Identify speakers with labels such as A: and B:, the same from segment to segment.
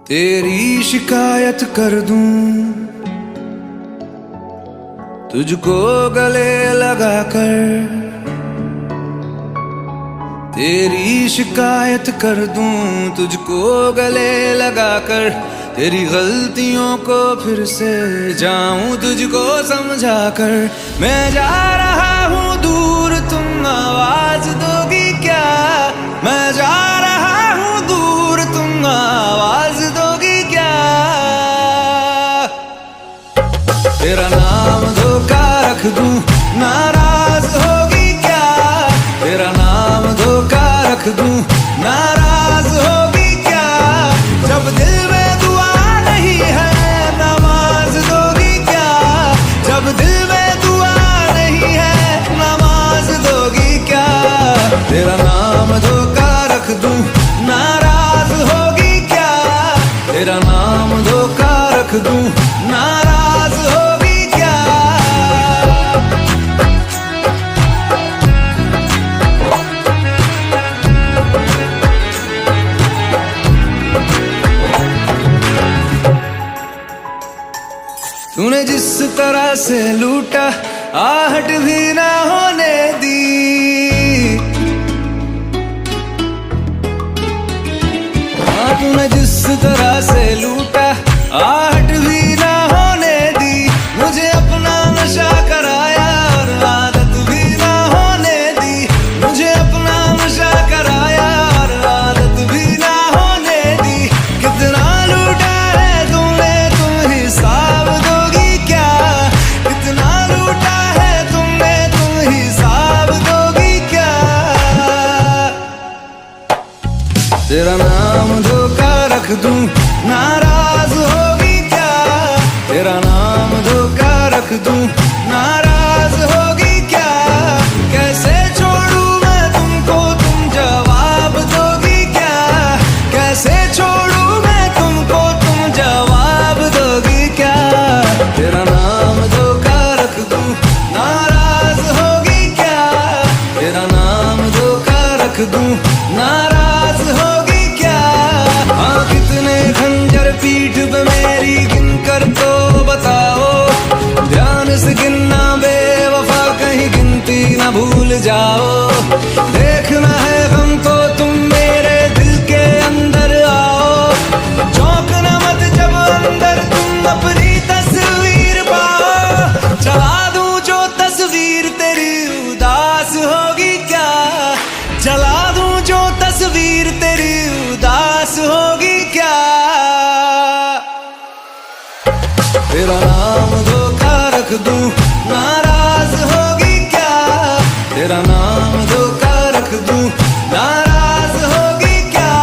A: तेरी शिकायत कर दूं, तुझको गले लगा कर। तेरी शिकायत कर दूं, तुझको गले लगा कर। तेरी गलतियों को फिर से जाऊं तुझको समझा कर। मैं जा रहा हूँ दूर, तुम आवाज दोगी क्या? मैं जा रहा हूँ दूर, तुम आवाज दोगी क्या? तेरा नाम धोखा रख दूं, नाराज होगी क्या? तेरा नाम धोखा रख दूं, नाराज होगी क्या? जब दिल में दुआ नहीं है, नमाज दोगी क्या? जब दिल में दुआ नहीं है, नमाज दोगी क्या? तेरा नाम धोखा रख दूं, नाराज होगी क्या? तेरा नाम धोखा रख दूं, नाराज होगी क्या? तूने जिस तरह से लूटा, आहट भी ना होने दी। हाँ, तूने जिस तरह से लूटा, आहट भी ना होने दी। मुझे अपना नशा कराया और आदत भी ना होने दी। मुझे अपना नशा कराया और आदत भी ना होने दी। कितना लूटा है तुमने, तुम हिसाब दोगी क्या? कितना लूटा है तुमने, तुम हिसाब दोगी क्या? तेरा नाम धोखा रख दूं, नाराज होगी क्या? तेरा नाम धोखा रख दूं, नाराज होगी क्या? कैसे छोड़ूं मैं तुमको, तुम जवाब दोगी क्या? कैसे छोड़ूं मैं तुमको, तुम जवाब दोगी क्या? तेरा नाम धोखा रख दूं, नाराज होगी क्या? तेरा नाम धोखा रख दूं, नाराज होगी क्या? हाँ, कितने खंजर पीठ पे मेरी गिन कर तो बताओ। ध्यान से गिनना बेवफा, कहीं गिनती ना भूल जाओ। देखना है हमको, तुम मेरे दिल के अंदर आओ। चौंकना मत जब अंदर तुम अपनी तस्वीर पाओ। चला दूं जो तस्वीर तेरी, उदास होगी क्या? जला दूं जो तस्वीर तेरी, उदास होगी क्या? तेरा नाम धोखा रख दूं, नाराज होगी क्या? तेरा नाम धोखा रख दूं, नाराज होगी क्या?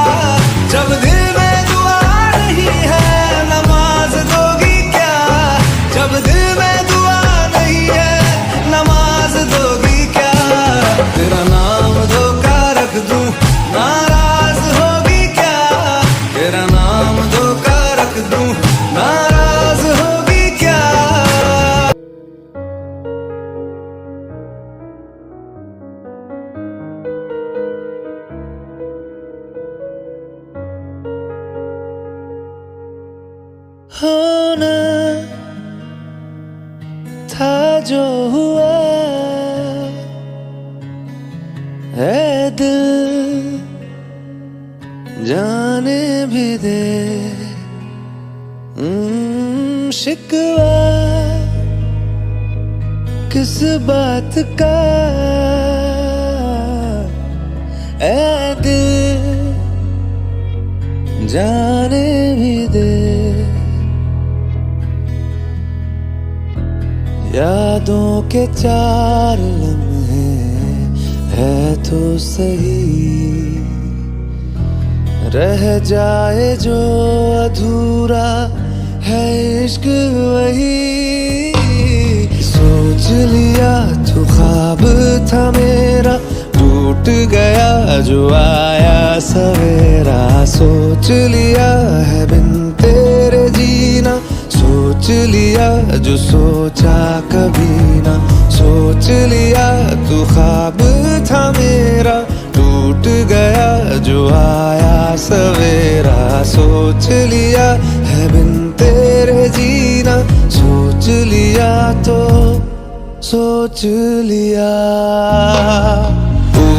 A: जब दिल में दुआ नहीं है, नमाज दोगी क्या? जब दिल में दुआ नहीं है, नमाज दोगी क्या? तेरा नाम धोखा रख दूं, नाराज होगी क्या? तेरा नाम धोखा रख दूं, नाराज होगी क्या? होना था जो हुआ है, दिल जाने भी दे। शिकवा किस बात का, ऐ दिल जाने भी दे। यादों के 4 लम्हे है तो सही, रह जाए जो अधूरा है इश्क वही। सोच लिया तो ख्वाब था मेरा, टूट गया जो आया सवेरा। सोच लिया है बिन तेरे जीना, सोच लिया जो सोचा कभी ना। सोच लिया तो ख्वाब था मेरा, टूट गया जो आया सवेरा सोच लिया है बिन तेरे जीना, सोच लिया तो सोच लिया। ओ,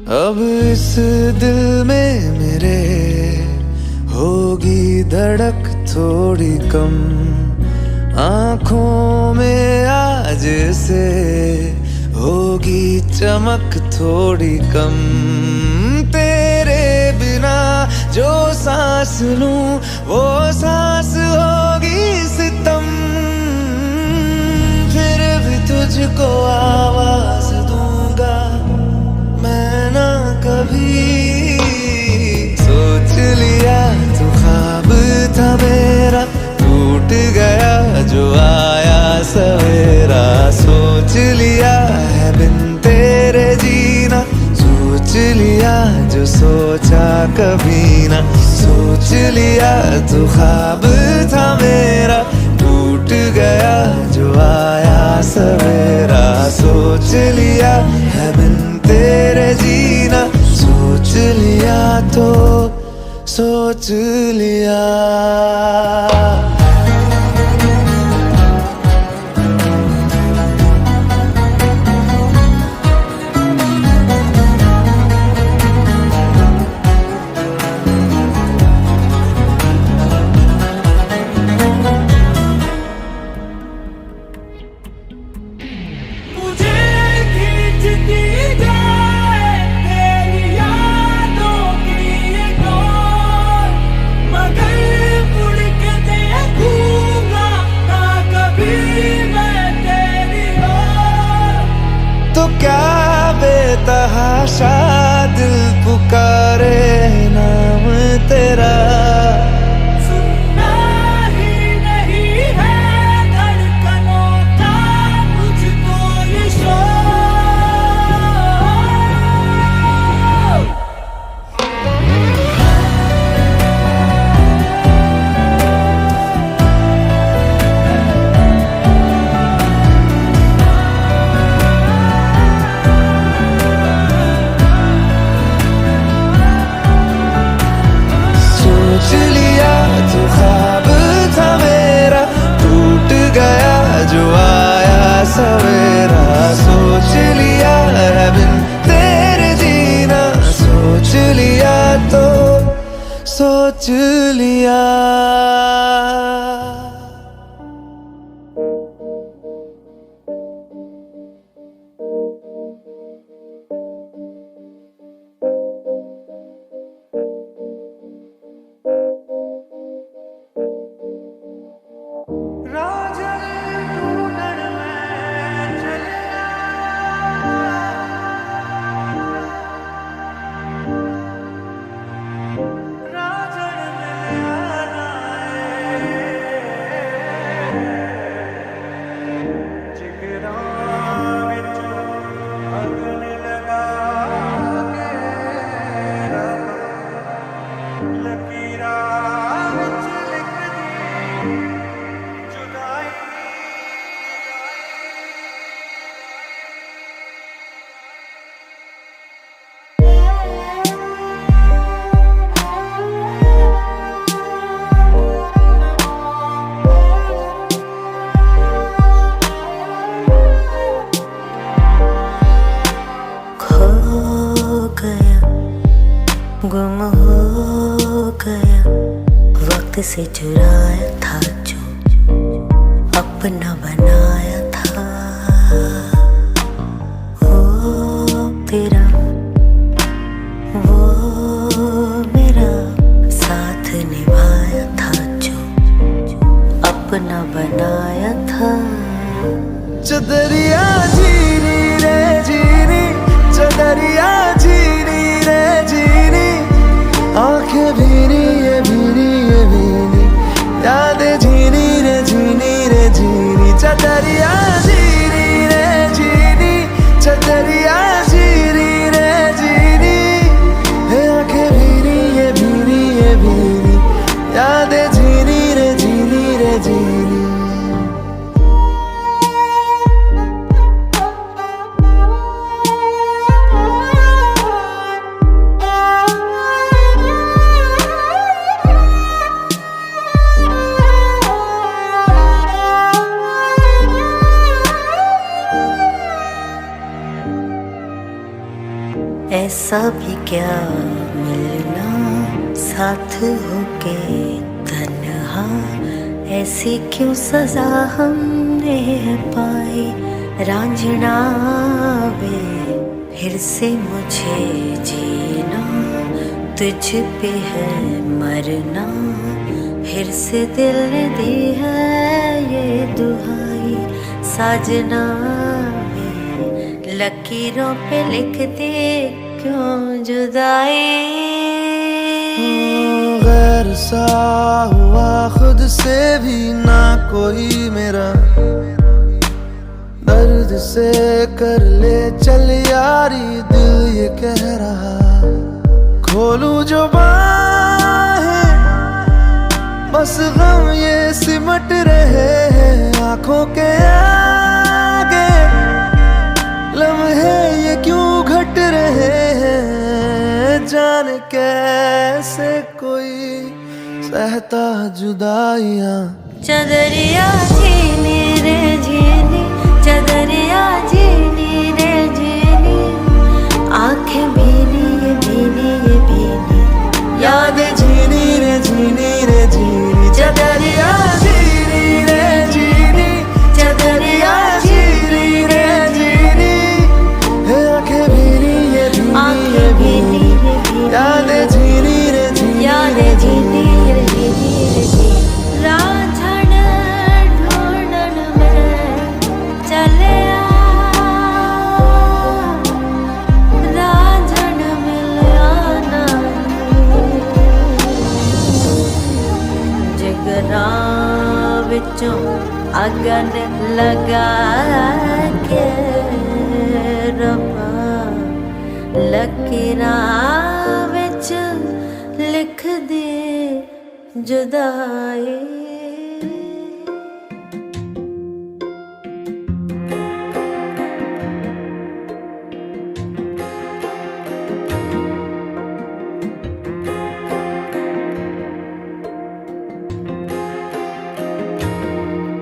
A: अब इस दिल में मेरे होगी धड़क थोड़ी कम, आँखों में आज से होगी चमक थोड़ी कम। तेरे बिना जो सांस लूं वो सांस होगी सितम, फिर भी तुझको आवाज दूंगा मैं ना कभी। सोच लिया तू ख्वाब था मेरा, टूट गया जो आया सवेरा। सोच लिया है बिन तेरे जीना, सोच लिया जो सोचा कभी ना। सोच लिया तू ख्वाब था मेरा, टूट गया जो आया सवेरा। सोच लिया है बिन तेरे जीना, सोच लिया तो सोच लिया। तो क्या बेतहाशा दिल पुकारे नाम तेरा,
B: सुनना ही नहीं है धड़कनों का मुझको ये शोर।
A: सोच लिया तो ख्वाब था मेरा, टूट गया जो आया सवेरा। सोच लिया है बिन तेरे जीना, सोच लिया तो सोच लिया।
C: गुम हो गया वक्त से चुराया था जो अपना बनाया था। वो तेरा वो मेरा साथ निभाया था जो अपना बनाया था।
A: चदरिया जीनी रे जीनी, चदरिया जीनी रे जीनी, आंखें भीनी ये भीनी ये भीनी, यादें झीनी रे झीनी रे झीनी। चदरिया जीनी रे जीनी, चदरिया जीनी
C: ऐसा भी क्या मिलना साथ होके तन्हा, ऐसी क्यों सजा हमने पाई रांझना वे, फिर से मुझे जीना तुझ पे है मरना, फिर से दिल ने दी है ये दुहाई साजना वे, लकीरों पे लिख दे क्यों जुदाई।
A: गैर सा हुआ खुद से भी ना कोई मेरा, दर्द से कर ले चल यारी दिल ये कह रहा, खोलूं जो बाहें बस गम ये सिमट रहे हैं आंखों के आगे, लम्हे ये क्यों घट रहे हैं, जाने कैसे कोई सहता जुदाइयां।
C: चदरिया झीनी रे झीनी, चदरिया झीनी रे झीनी, आंखें भीनी ये भीनी ये भीनी,
A: याद झीनी रे झीनी रे झीनी, चदरिया झीनी रे झीनी, चदरिया झीनी रे झीनी, आंखें भीनी ये भीनी ये भीनी, याद झीनी रे झीनी,
C: याद झीनी रे झीनी रे झीनी, रांझण ढूंढन में चले रांझण मिलिया ना, जिगरा विचों अगन लगा के रब्बा, लकीरां विच लिख दे जुदाई।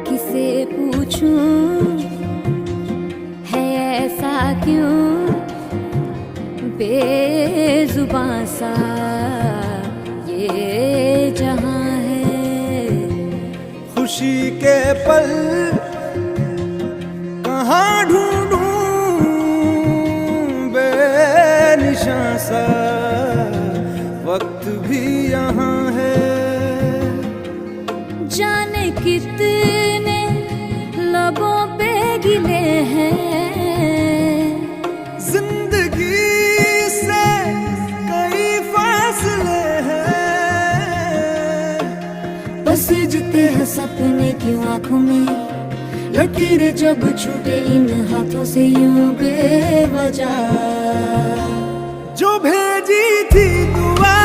D: किसे पूछूं है ऐसा क्यों बेजुबां सा ये जहां है,
A: खुशी के पल कहाँ ढूंढूं बेनिशां सा, वक्त भी यहाँ है,
D: जाने कितने लबों पे गिले हैं,
A: जिंदगी से कई फासले हैं,
D: बस जीते हैं सपने की आंखों में, लकीरें जब छूटे इन हाथों से यूं बेवजह,
A: जो भेजी थी दुआ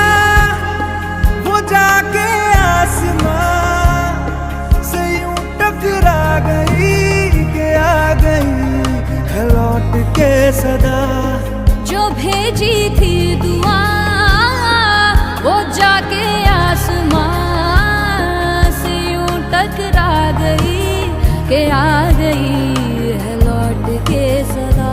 A: वो जाके आसमां से यूं टकरा गई कि आ गई है लौट के सदा,
D: जो भेजी थी दुआ वो जाके आसमां से यूं टकरा गई कि आ गई है लौट के सदा।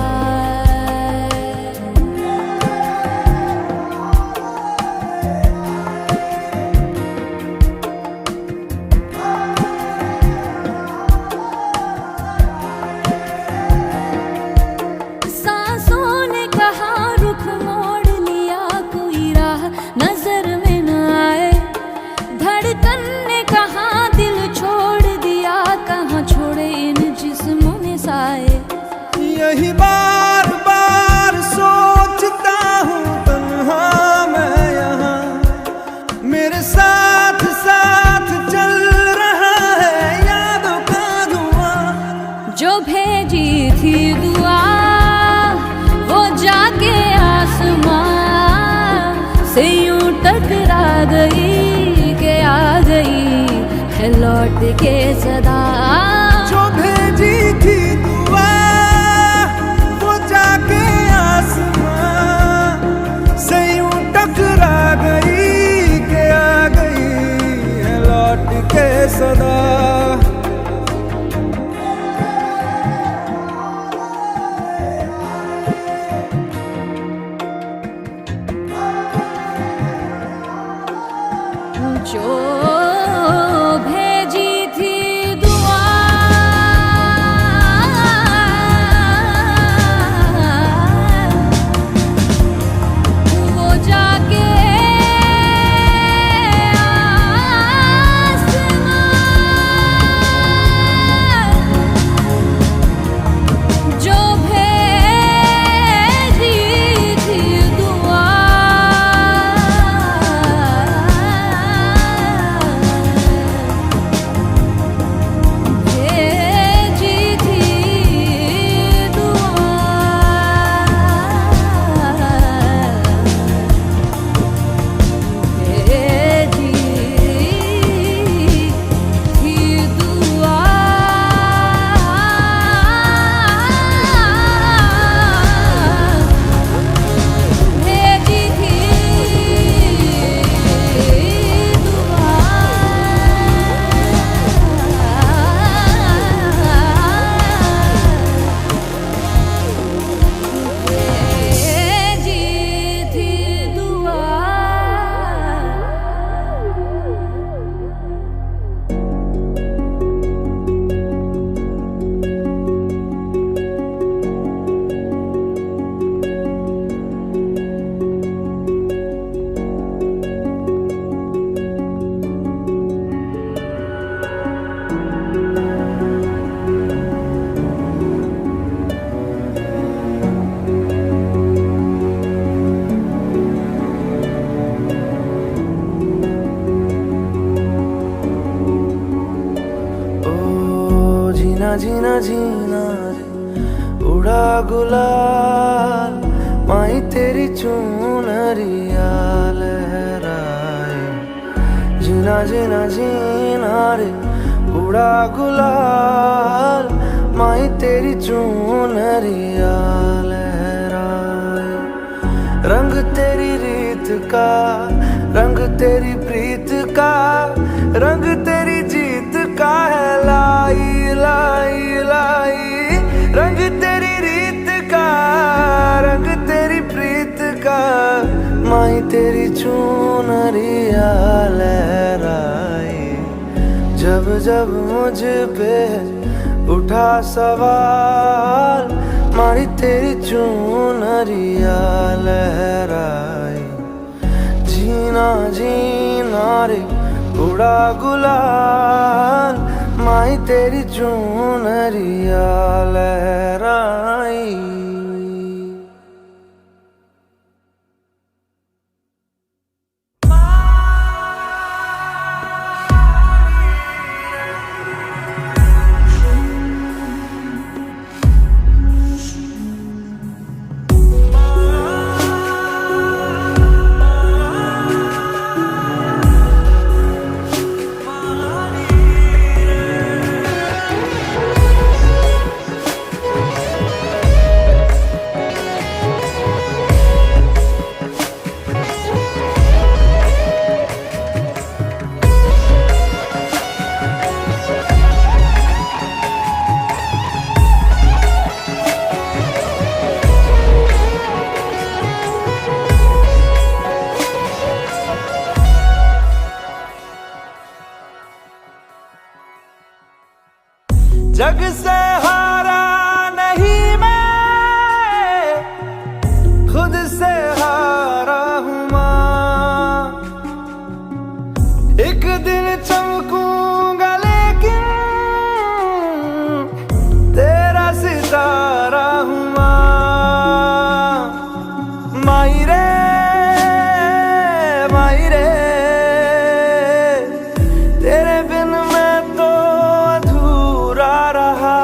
D: सांसों ने कहा रुख मोड़ लिया, कोई राह नजर में न आए, धड़कन ने कहा दिल छोड़ दिया, कहाँ छोड़े इन जिस्मों ने साए,
A: यही बार बार सोचता हूँ तन्हा मैं यहाँ, मेरे साथ साथ चल रहा है यादों का धुआं,
D: जो भेजी थी दुआ वो जाके आसमां से यूं टकरा गई कि आ गई है लौट के सदा,
A: जो भेजी थी दुआ वो जाके आसमां से यूं टकरा गई कि आ गई है लौट के सदा।
D: जो भेजी थी दुआ वो जाके जो भेजी थी दुआ भेजी थी दुआ भेजी थी दुआ भेजी थी दुआ
A: ओ जीना जीना जीना रे उड़ा गुलाल माई तेरी चुनरिया लहराए जीना जीना जीना रे उड़ा गुलाल माई तेरी चुनरिया लहराए रंग तेरी रीत का रंग तेरी प्रीत का रंग तेरी जीत का है लाई लाई लाई रंग तेरी रीत का रंग तेरी प्रीत का माई तेरी चुनरिया लहराए जब जब मुझ पे उठा सवाल माई तेरी चुनरिया लहराए जीना जीना रे उड़ा गुलाल माई तेरी चुनरिया लहराई जग से हारा नहीं मैं खुद से हारा हूँ माँ एक दिन चमकूंगा लेकिन तेरा सितारा हूँ माँ माई रे तेरे बिन मैं तो अधूरा रहा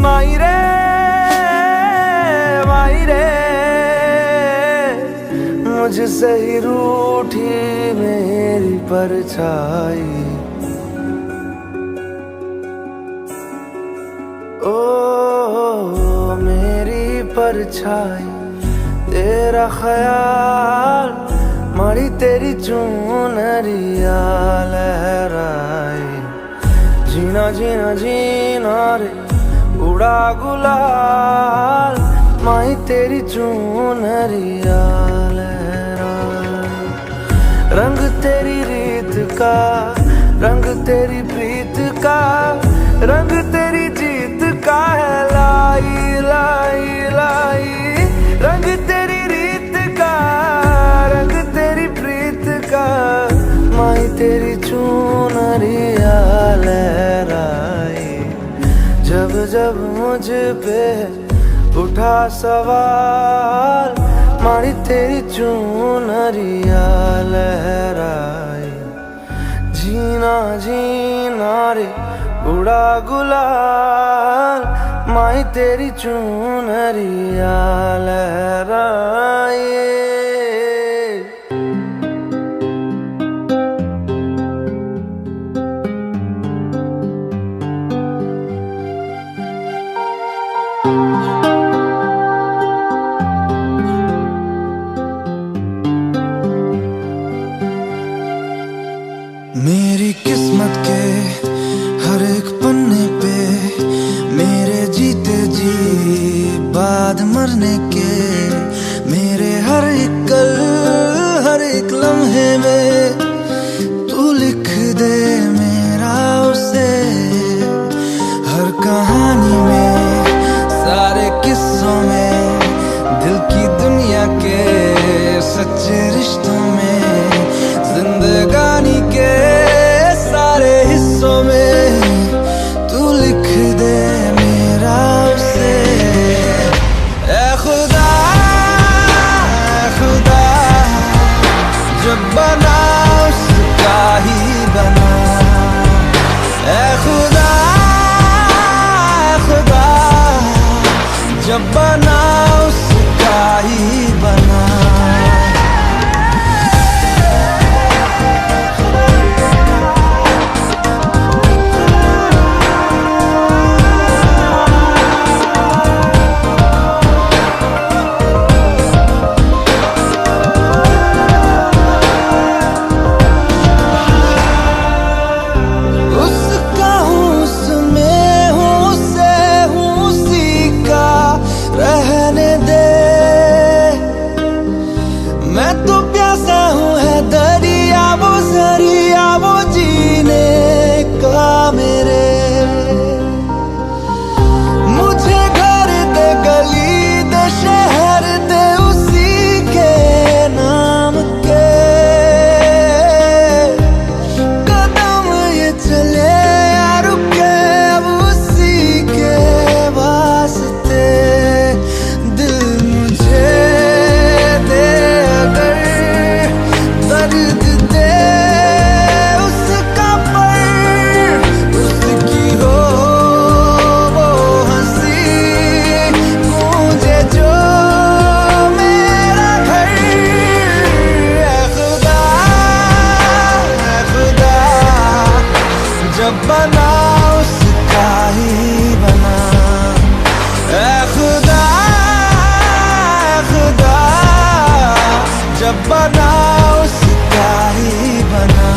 A: माई रे मुझसे ही रूठी मेरी परछाई ओ मेरी परछाई तेरा ख्याल मारी तेरी चुनरिया लहराए जीना जीना जीना रे उड़ा गुलाल माई तेरी चुनरिया लहराए रंग तेरी रीत का, रंग तेरी प्रीत का, रंग तेरी जीत का है। लाई लाई लाई रंग तेरी रीत का, रंग तेरी प्रीत का। माही तेरी चुनरिया लहराई, जब जब मुझ पे उठा सवाल। माही तेरी चुनरिया लहराई, जीना जीना रे उड़ा गुलाल। माही तेरी चुनरिया लहराई। मेरी किस्मत के हर एक पन्ने पे, मेरे जीते जी बाद मरने के, मेरे हर एक कल हर एक लम्हे में तू लिख दे मेरा उसे। हर कहानी में सारे किस्सों में, दिल की दुनिया के सच्चे रिश्तों में, जिंदगानी के सारे हिस्सों में तू लिख दे मेरा उसे। ऐ खुदा जब बना उसका ही बना। ऐ खुदा जब बना उसका ही बना। जब बना उसका ही बना। ऐ खुदा जब बना उसका ही बना।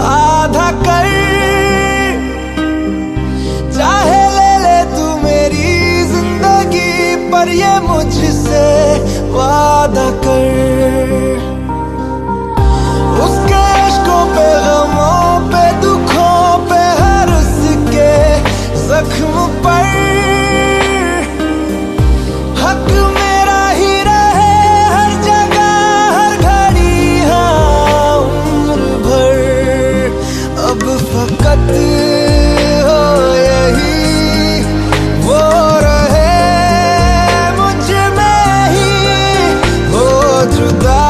A: आधा कर चाहे ले ले तू मेरी जिंदगी, पर ये मुझसे वादा कर। उसके इश्कों पे गमों पे दुखों पे हर उसके जख्म पर हक मेरा ही रहे हर जगह हर घड़ी। हाँ उम्र भर अब फकत हो यही वो रहे मुझ में ही हो जुदा।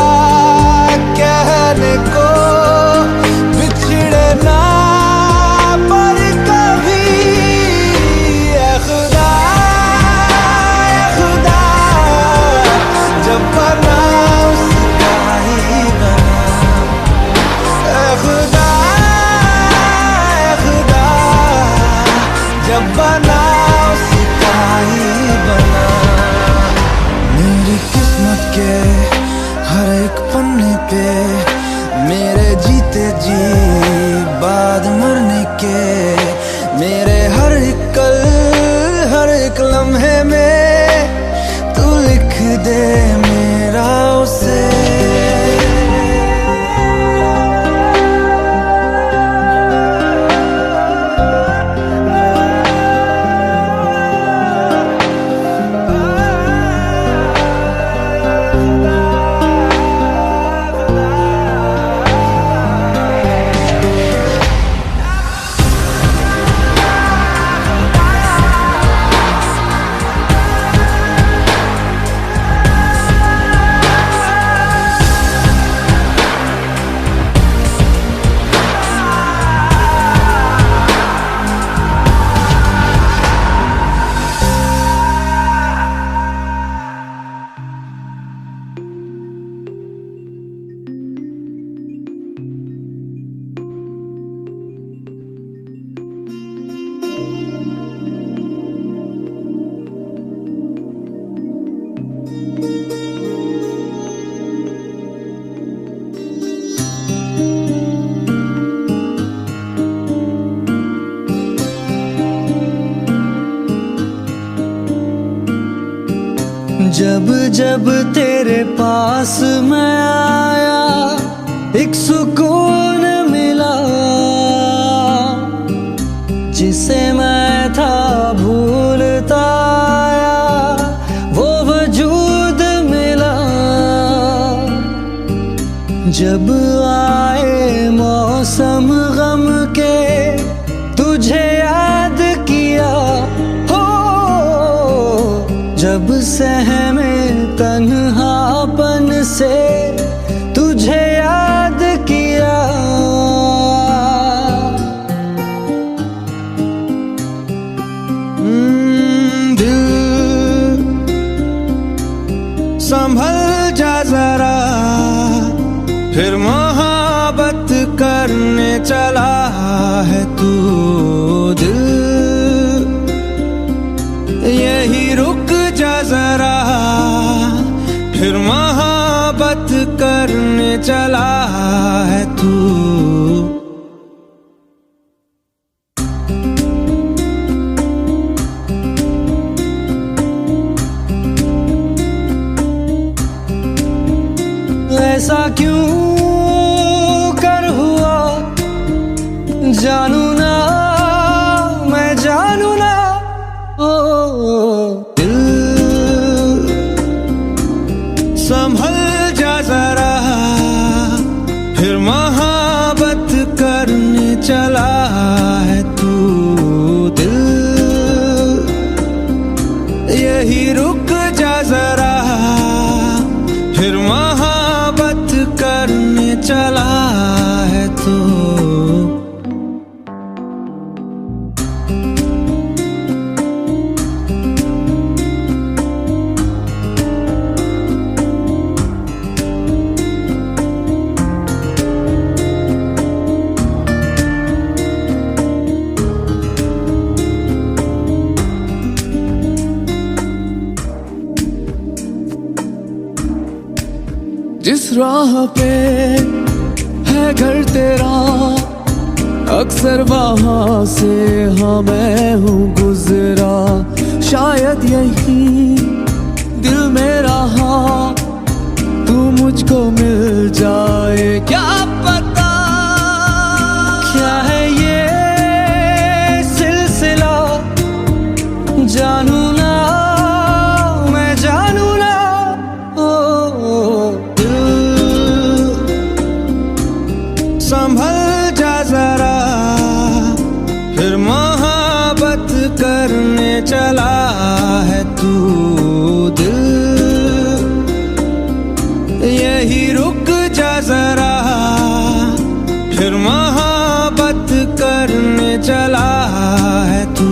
A: के मेरे हर एक पल हर एक लम्हे में तू लिख दे मेरा उसे। जब जब तेरे पास मैं आया एक सुकून मिला, जिसे मैं था भूलता आया वो वजूद मिला। जब आए मौसम गम के तुझे याद किया हो, जब सहमे तन्हापन से तुझे याद किया। दिल संभल जा जरा, फिर मोहब्बत करने चला है तू। दिल यही रुक जा जरा, फिर मोहब्बत करने चला है तू। ऐसा क्यों कर हुआ जानू ना, मैं जानू ना। दिल संभल जा जरा, फिर मोहब्बत करने चला है तू। दिल यही रुक जा जरा, फिर मोहब्बत करने चला है तू।
E: जिस राह पे है घर तेरा, अक्सर वहाँ से हाँ मैं हूँ गुजरा। शायद यही दिल मेरा हाँ तू मुझको मिल जाए, क्या पता क्या है ये सिलसिला। जानू ना, मैं जानू ना।
A: संभल जा जरा, फिर मोहब्बत करने चला है तू। दिल यही रुक जा जरा, फिर मोहब्बत करने चला है तू।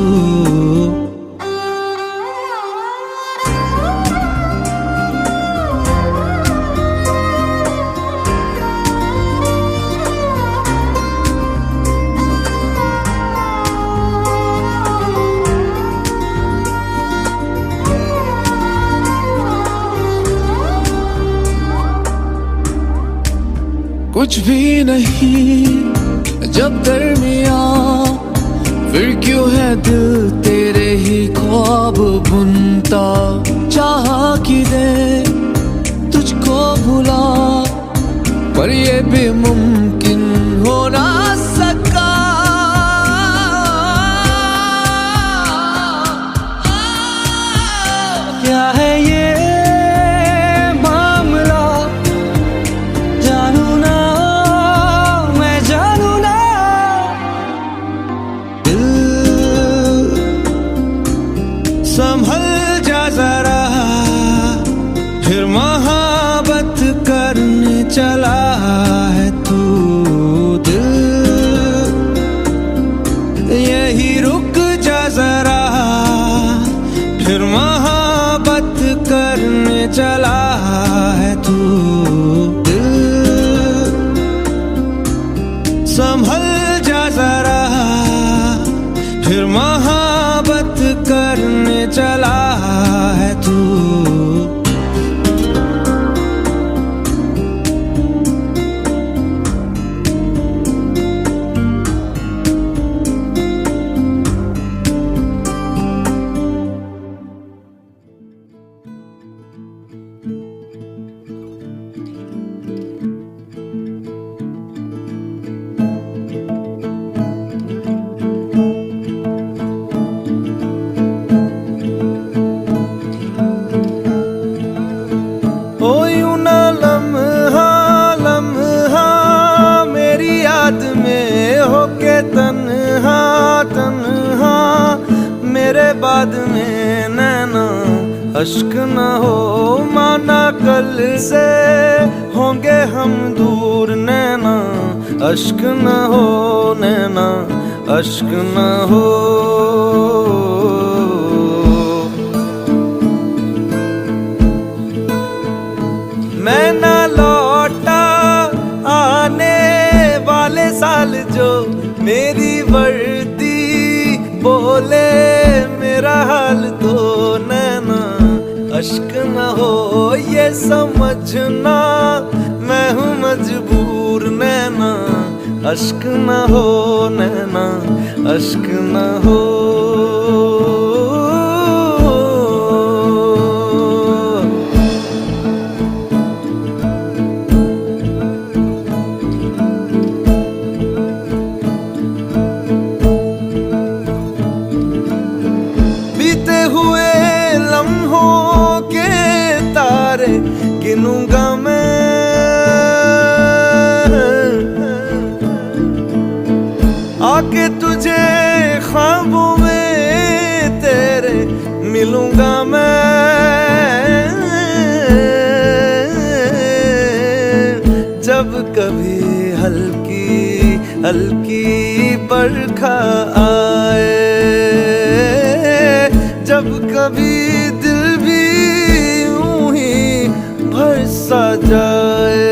E: कुछ भी नहीं जब दरमियां मैं दिल तेरे ही ख्वाब बुनता, चाहा कि दे तुझको भुला, पर ये भी मुमकिन हो ना सका। क्या है ये मामला, जानू ना मैं जानू ना।
A: दिल संभल जा जरा, फिर मोहब्बत करने चला है तू। दिल यही रुक जा जरा, फिर मोहब्बत करने चला है तू। दिल संभल जा जरा, फिर मोहब्बत करने चला है तू। ओ यूं ना लम्हा लम्हा मेरी याद में होके तन्हा तन्हा, मेरे बाद में नैना अश्क न हो, माना कल से होंगे हम दूर। नैना अश्क न हो, नैना अश्क न हो। मैं ना लौटा आने वाले साल जो मेरी वर्दी बोले मेरा हाल तो। नैना अश्क न हो ये समझना मैं हूँ मजबूर। नैना अश्क न हो, नैना अश्क न हो। गिनूंगा मैं आके तुझे ख्वाबों में तेरे मिलूंगा मैं। जब कभी हल्की हल्की बरखा आए, जब कभी दिल भी सा जाए,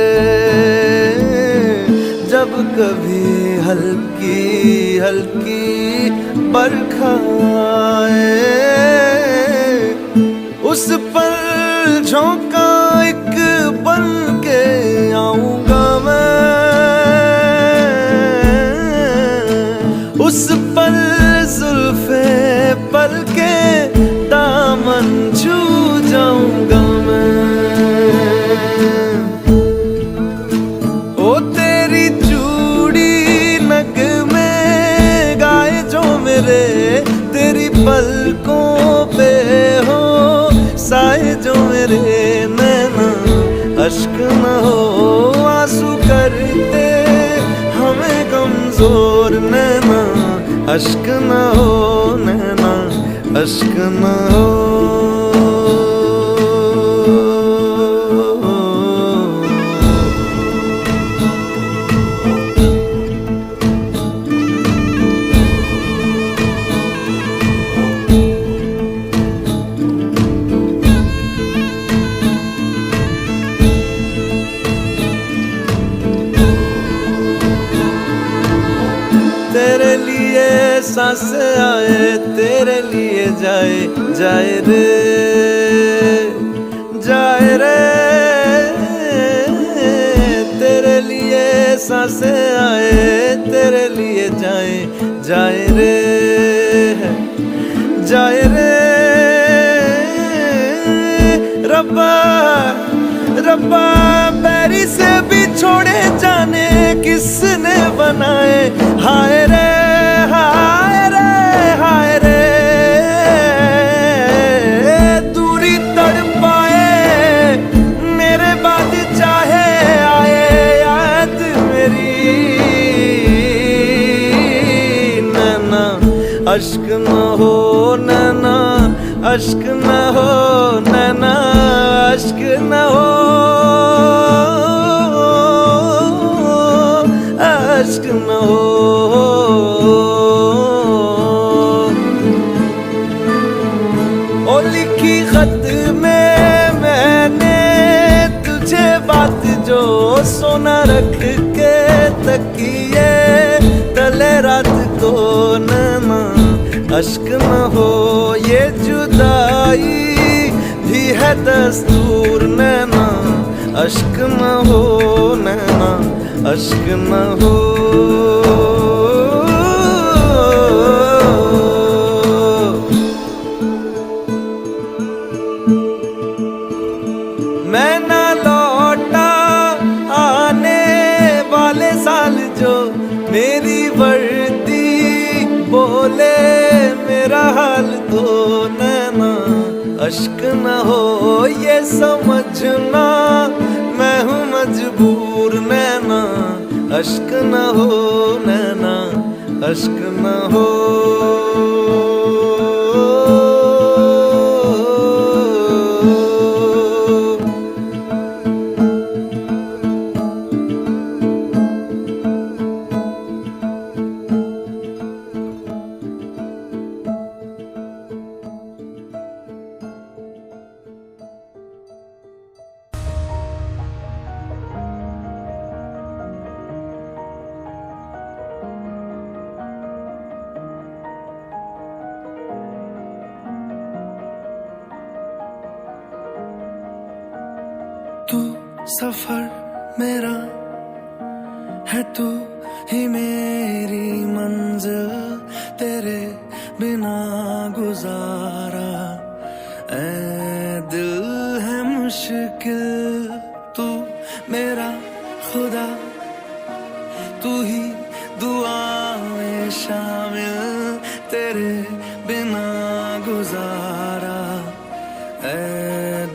A: जब कभी हल्की हल्की बरखा आए, उस पर झोंका एक बन के आऊंगा मैं। उस पर जुल्फे पल के दामन छू जाऊंगा मैं। ओ तेरी चूड़ी नग में गाए जो मेरे, तेरी पलकों पे हो साए जो मेरे। नैना अश्क न हो आंसू करते हमें कमजोर। नैना अश्क न हो, नैना अश्क न हो। तेरे लिए सांस आए, तेरे लिए जाए जाए रे जाए रे। तेरे लिए सांस आए, तेरे लिए जाए जाए रे। रब्बा बैरी से भी छोड़े जाने किसने बनाए। हाय रे हाय रे हाय रे, दूरी तड़पाए मेरे बाद चाहे आए याद मेरी। नैना अश्क न हो नैना अश्क न हो नैना अश्क न हो अश्क न हो। ओ लिखी खत में मैंने तुझे बात जो सोना रख के तकिए तले रात को नैना अश्क न हो। ये जुदाई भी है दस्तूर नैना अश्क न हो नैना अश्क न हो। मैं ना लौटा आने वाले साल जो मेरी वर्दी बोले मेरा हाल तो नैना अश्क न हो। ये समझना मैं हूँ मजबूर नैना अश्क न हो नैना अश्क न हो। तू सफर मेरा है तू ही मेरी मंजिल तेरे बिना गुजारा ऐ दिल है मुश्किल। तू मेरा खुदा तू ही दुआ में शामिल तेरे बिना गुजारा ऐ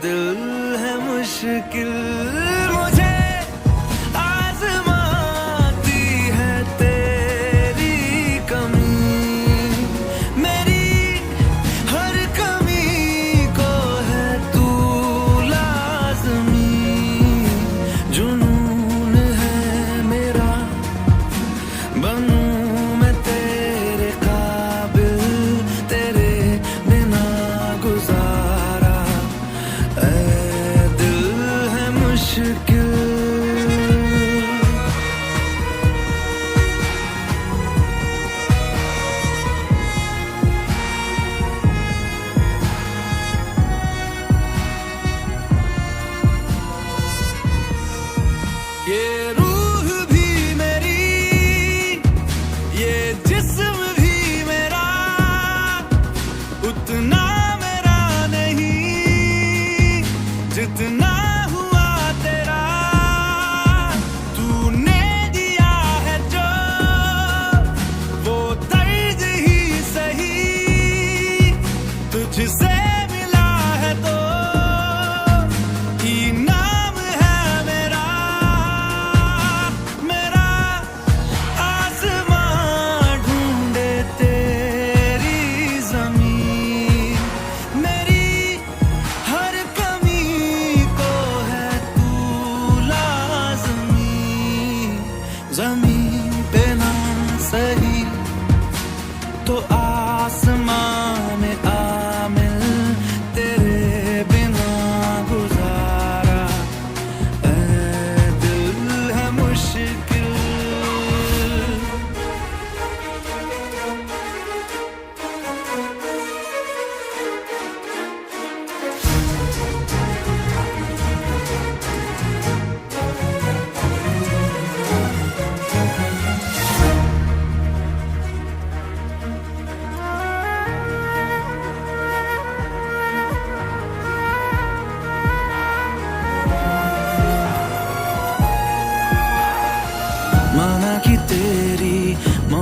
A: दिल है मुश्किल। मुझे आज़माती है तेरी कमी मेरी हर कमी को है तू लाज़मी। जुनून है मेरा बनूं मैं तेरे काबिल तेरे बिना गुजारा ऐ दिल है मुश्किल। ये रूह भी मेरी ये जिस्म भी मेरा उतना मेरा नहीं जितना हुआ तेरा। तूने दिया है जो वो दर्द ही सही तुझसे मिला है तो इनाम है मेरा। मेरा आसमां ढूंढे तेरी ज़मीन मेरी हर कमी को है तू लाज़मी। ज़मीन पे ना सही तो आसमां में आमिल तेरे बिना गुजारा ऐ दिल है मुश्किल।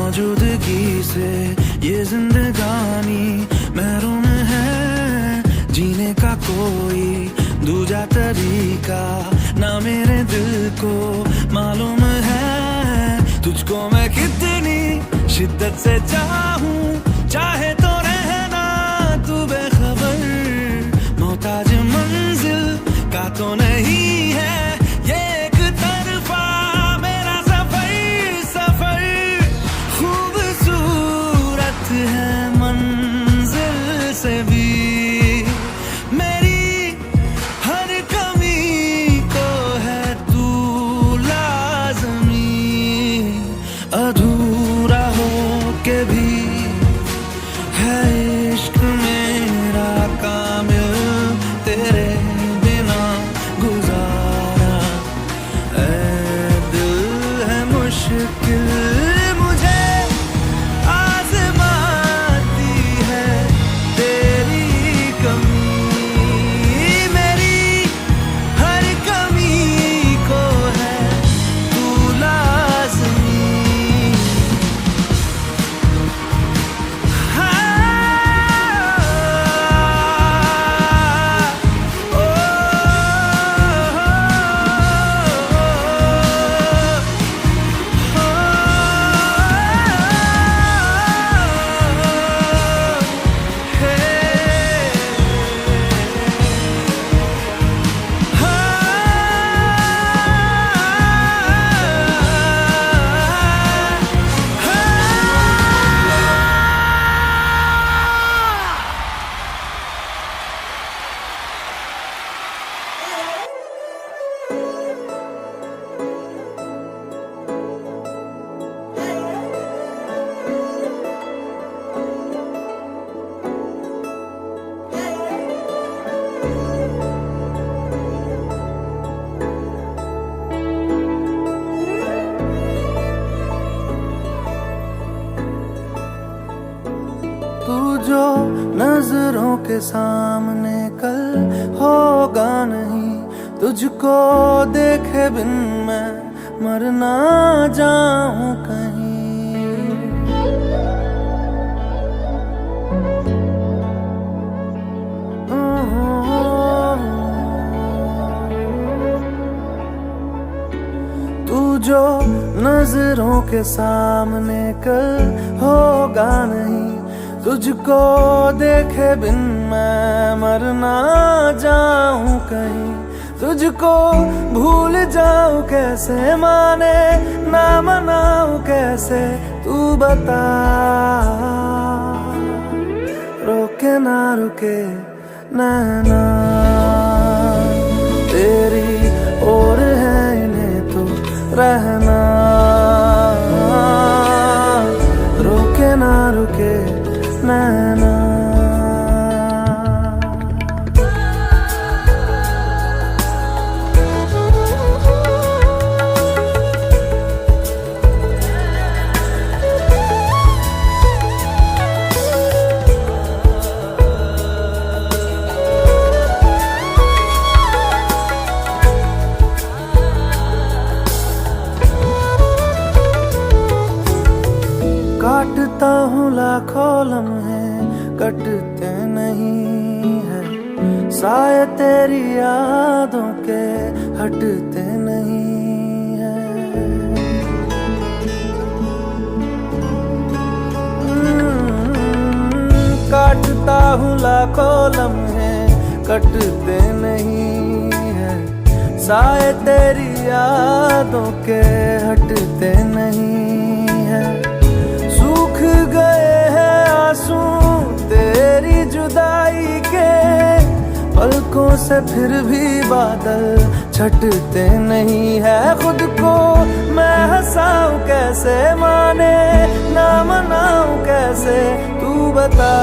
A: मौजूदगी से ये जिंदगानी महरूम है, जीने का कोई दूजा तरीका ना मेरे दिल को मालूम है। तुझको मैं कितनी शिद्दत से चाहूं, चाहे तो रहना तू बेखबर, मोहताज मंजिल का तो नहीं है ये एक तरफा मेरा सफर। सफर खूबसूरत है मंजिल से भी, मेरी हर कमी को है तू लाज़मी। अधूरा हो के भी है इश्क मेरा कामिल, तेरे बिना गुजारा ऐ दिल है मुश्किल। मुझे आज़माती है तेरी कमी, मेरी हर कमी को है तू लाज़मी। तू जो नजरों के सामने कल होगा नहीं, तुझको देखे बिन मैं मर ना जाऊं कहीं। तू जो नजरों के सामने कल होगा नहीं, तुझको देखे बिन मैं मर ना जाऊं कहीं। तुझको भूल जाऊं कैसे, माने ना मनाऊं कैसे, तू बता। रोके ना रुके नैना तेरी और है इन्हें तो रहना, रोके ना रुके नैना। काटता हूँ लाखों लम्हे कटते नहीं है, साए तेरी यादों के हटते नहीं है। काटता हूँ लाखों लम्हे कटते नहीं है, साए तेरी यादों के हटते नहीं है। सूख गए हैं आंसू तेरी जुदाई के, पलकों से फिर भी बादल छटते नहीं है। खुद को मैं हंसाऊं कैसे, माने ना मनाऊं कैसे, तू बता।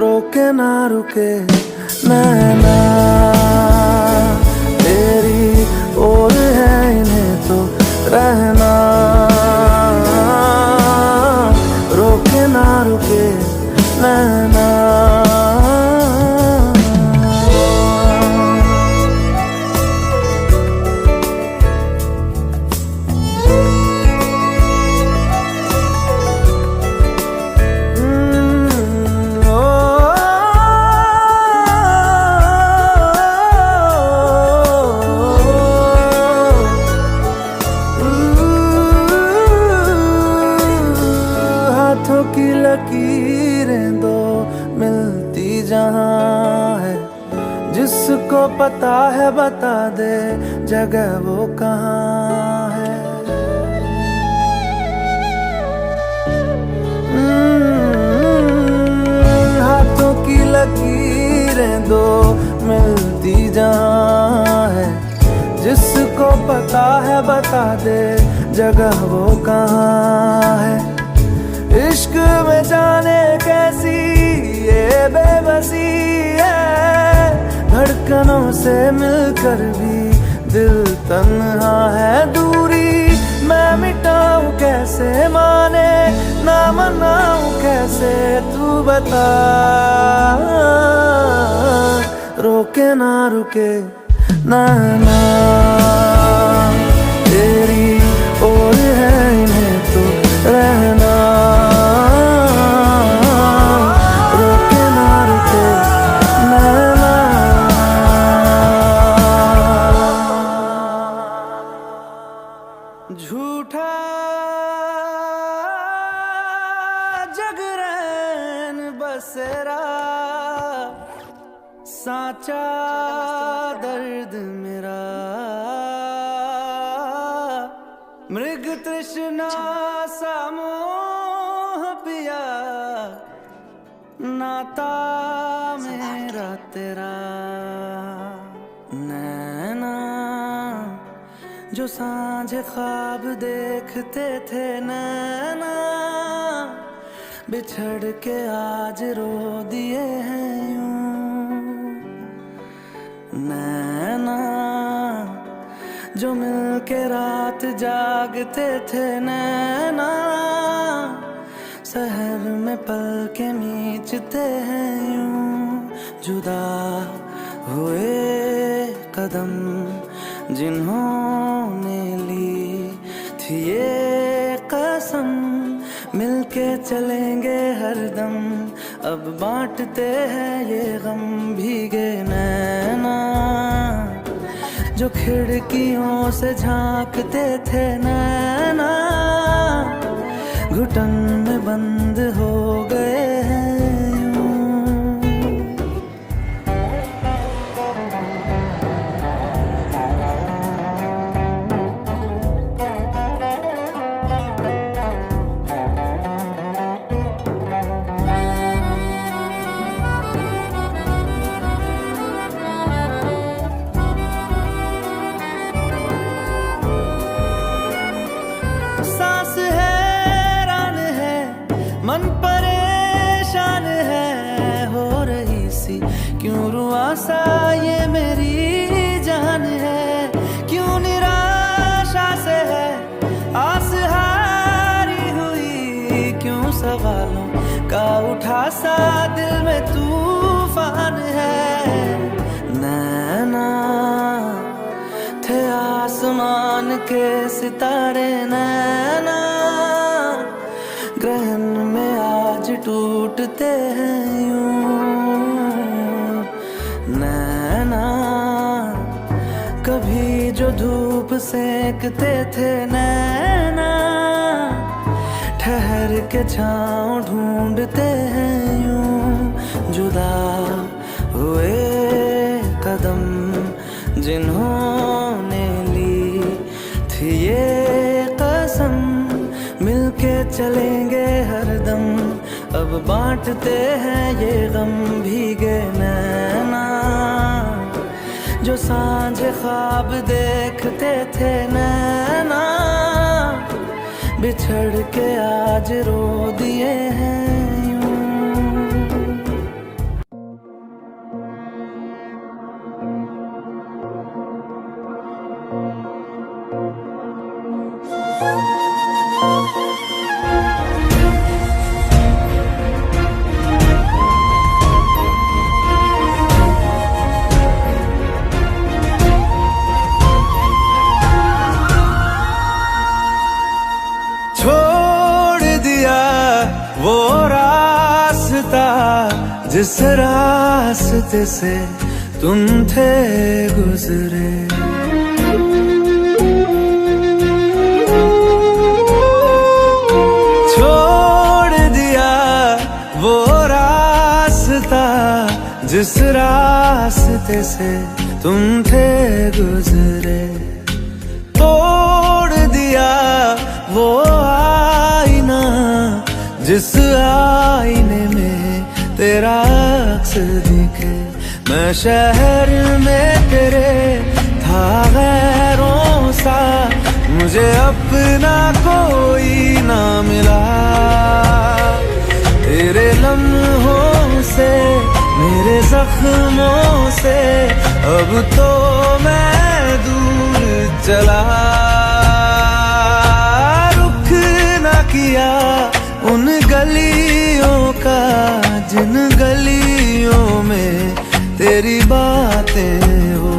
A: रोके ना रुके नैना तेरी और है इन्हें तो रहना, रोके ना रुके नैना।
E: लकीरें दो मिलती जहां है, जिसको पता है बता दे जगह वो कहाँ है। हाथों की लकीरें दो मिलती जहां है, जिसको पता है बता दे जगह वो कहाँ है। इश्क में जाने कैसी ये बेबसी है, धड़कनों से मिलकर भी दिल तन्हा है। दूरी मैं मिटाऊं कैसे, माने ना मनाऊं कैसे, तू बता। रोके ना रुके ना तेरी ओर है इन्हें तो रहना, रोके ना रुके नैना। झूठा जगरैन बसेरा, साचा दर्द मेरा। मृग तृष्णा सा मोह पिया, नाता मेरा तेरा। नैना जो सांझ ख्वाब देखते थे, नैना बिछड़ के आज रो दिए हैं यूं। नैना जो मिल के रात जागते थे, नैना शहर में पल के मीचते हैं यूं। जुदा हुए कदम जिन्होंने ली थी ये कसम, मिलके चलेंगे हरदम, अब बांटते हैं ये गम। भीगे नैना जो खिड़कियों से झांकते थे, नैना घुटन में बंद हो गए हैं यूं। सांस हैरान है, मन परेशान है, हो रही सी क्यों रुआसा ये मेरी जान है। क्यों निराशा से है आस हारी हुई, क्यों सवालों का उठा सा दिल में तूफान है। नैना थे आसमान के सितारे, नैना ग्रहण में आज टूटते हैं यूं। नैना कभी जो धूप सेकते थे, नैना ठहर के छाँव ढूंढते हैं यूं। जुदा हुए कदम जिन्होंने ली थी ये कसम, मिलके चलेंगे हरदम, अब बांटते हैं ये गम। भीगे नैना जो सांझ ख्वाब देखते थे, नैना बिछड़ के आज रो दिए हैं यूं। वो रास्ता जिस रास्ते से तुम थे गुजरे, छोड़ दिया जिस रास्ते से तुम थे गुजरे, तोड़ दिया वो आईना जिस आईने में तेरा अक्स दिखे। मैं शहर में तेरे था गैरों सा, मुझे अपना कोई ना मिला। तेरे लम्हों से मेरे जख्मों से अब तो मैं दूर चला। रुख न किया उन गलियों का जिन गलियों में तेरी बातें हो।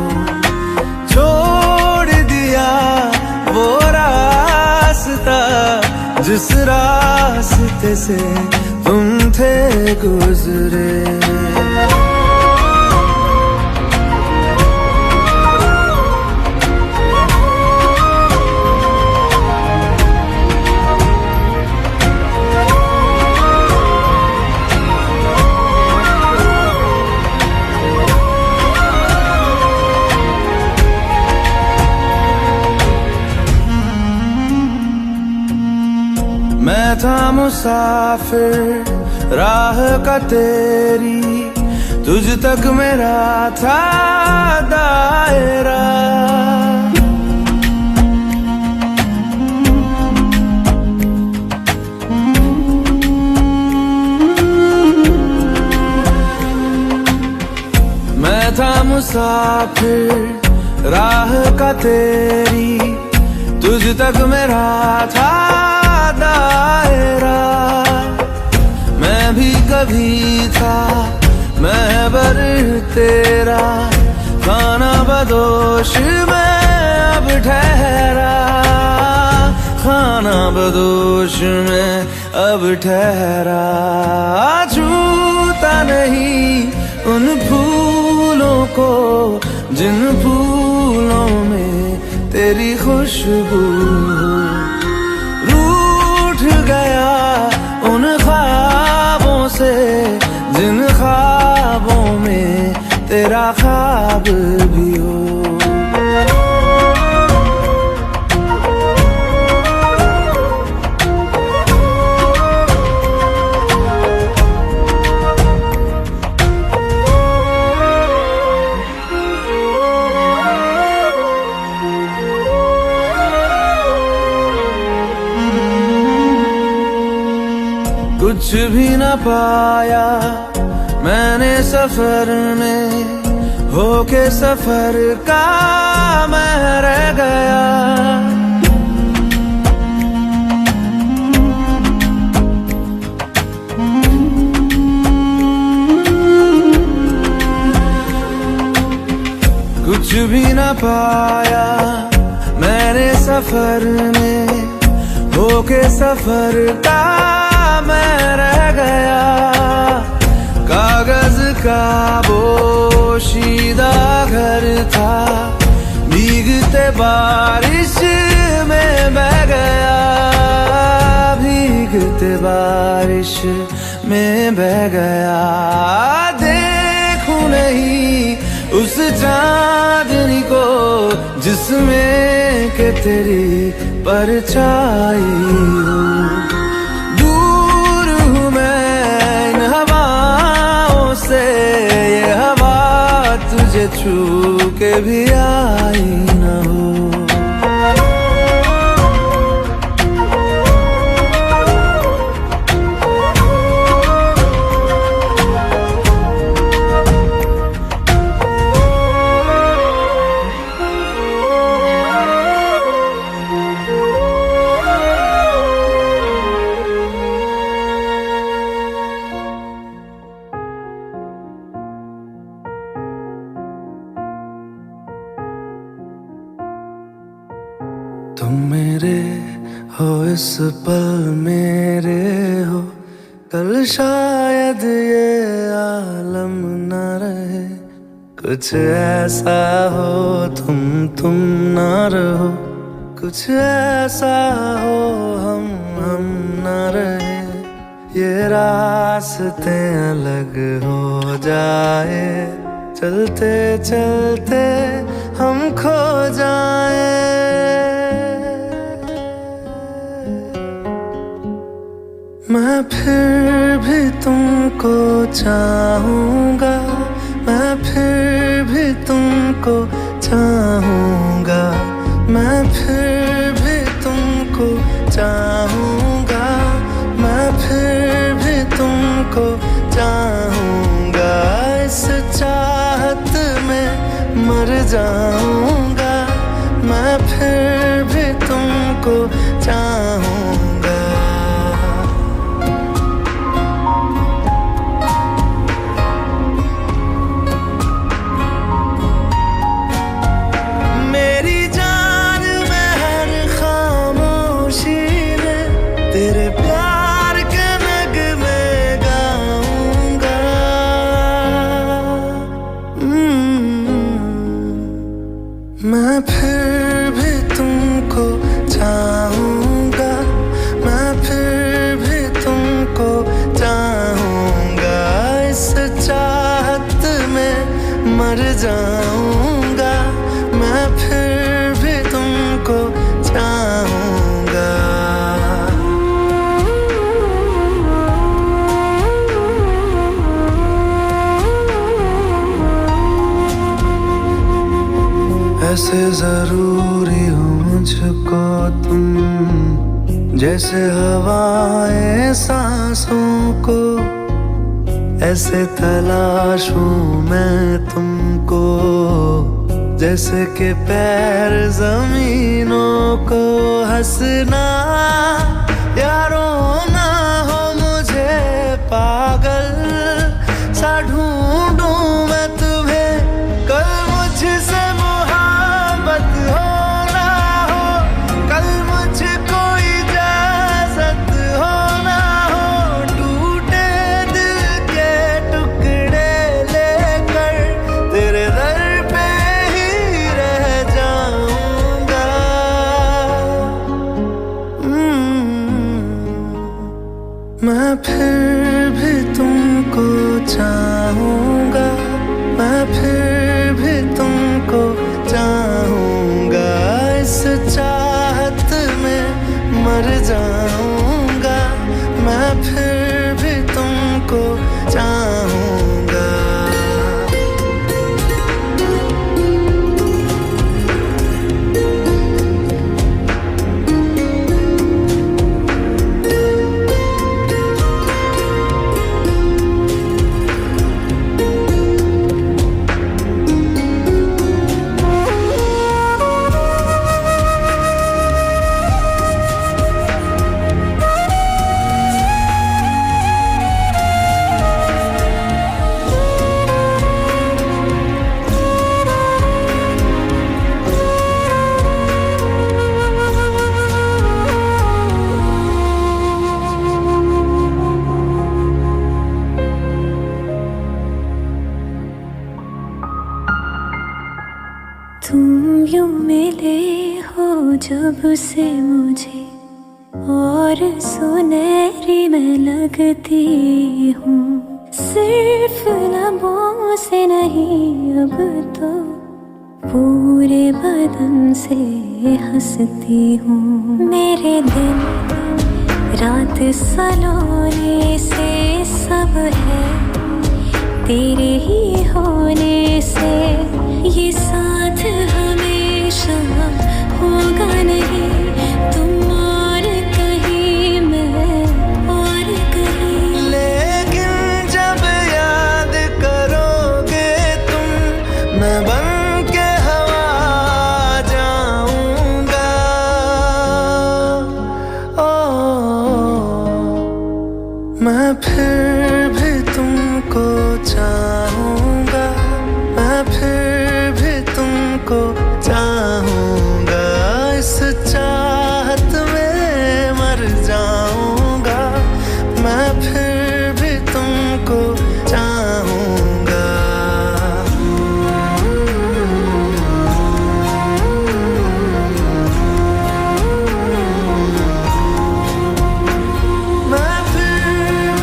E: छोड़ दिया वो रास्ता जिस रास्ते से तुम थे गुजरे। मैं था मुसाफिर राह का तेरी, तुझ तक मेरा था दायरा। मैं था मुसाफिर राह का तेरी, तुझ तक मेरा था दायरा। मैं भी कभी था महबर तेरा, खाना बदोश मैं अब ठहरा। खाना बदोश में अब ठहरा। छूता नहीं उन फूलों को जिन फूलों में तेरी खुशबू। रूठ गया उन ख्वाबों से जिन ख्वाबों में तेरा ख्वाब भी हो। कुछ भी न पाया मैंने सफर में, होके सफर का मैं रह गया। कुछ भी न पाया मैंने सफर में, होके सफर का मैं रह गया। कागज का पोशीदा घर था, भीगते बारिश में बह गया। भीगते बारिश में बह गया। देखूं नहीं उस चांदनी को जिसमें के तेरी परछाई हो। ये हवा तुझे छू के भी आई न हो। तुम मेरे हो इस पल मेरे हो, कल शायद ये आलम न रहे। कुछ ऐसा हो तुम न रहो, कुछ ऐसा हो हम न रहे। ये रास्ते अलग हो जाए, चलते चलते हम खो जाए। मैं फिर भी तुमको चाहूँगा, मैं फिर भी तुमको चाहूँगा, मैं फिर भी तुमको चाहूँगा, मैं फिर भी तुमको चाहूँगा। इस चाहत में मर जाऊँगा, मैं फिर भी तुमको चाहूँगा। मेरी जान में हर खामोशी में तेरे प्यार के नगमे गाऊंगा। मैं फिर भी तुमको चाहूँगा, मैं फिर भी तुमको चाहूँगा। इस चाहत में मर जाऊँगा, मैं फिर भी तुमको चाहूँगा। ऐसे जरूरी हो मुझको तुम, जैसे हवाएं सांसों को। ऐसे तलाशूं मैं तुमको, जैसे कि पैर जमीनों को। हंसना या रोना हो मुझे पागल सा ढूंढूं मैं तुम्हें। कल मुझसे मोहब्बत हो ना हो, कल मुझको इजाजत हो ना हो। टूटे दिल के टुकड़े लेकर तेरे दर पे ही रह जाऊंगा। मैं फिर भी तुमको चाहूँगा, मैं फिर भी तुमको चाहूँगा। इस चाहत में मर जाऊँगा, मैं फिर भी तुमको चाहूँगा।
D: तुम यूं मिले हो जब से मुझे, और सुनहरी मैं लगती हूँ। सिर्फ लबों से नहीं अब तो पूरे बदन से हंसती हूँ। मेरे दिन रात सलोने से सब है तेरे ही होने से। ये साथ हमेशा होगा नहीं, तुम और कहीं मैं और कहीं।
E: लेकिन जब याद करोगे तुम, मैं बन के हवा जाऊंगा। मैं फिर भी तुमको चाहूँगा, मैं फिर भी तुमको चाहूँगा। इस चाहत में मर जाऊँगा, मैं फिर भी तुमको चाहूँगा। मैं फिर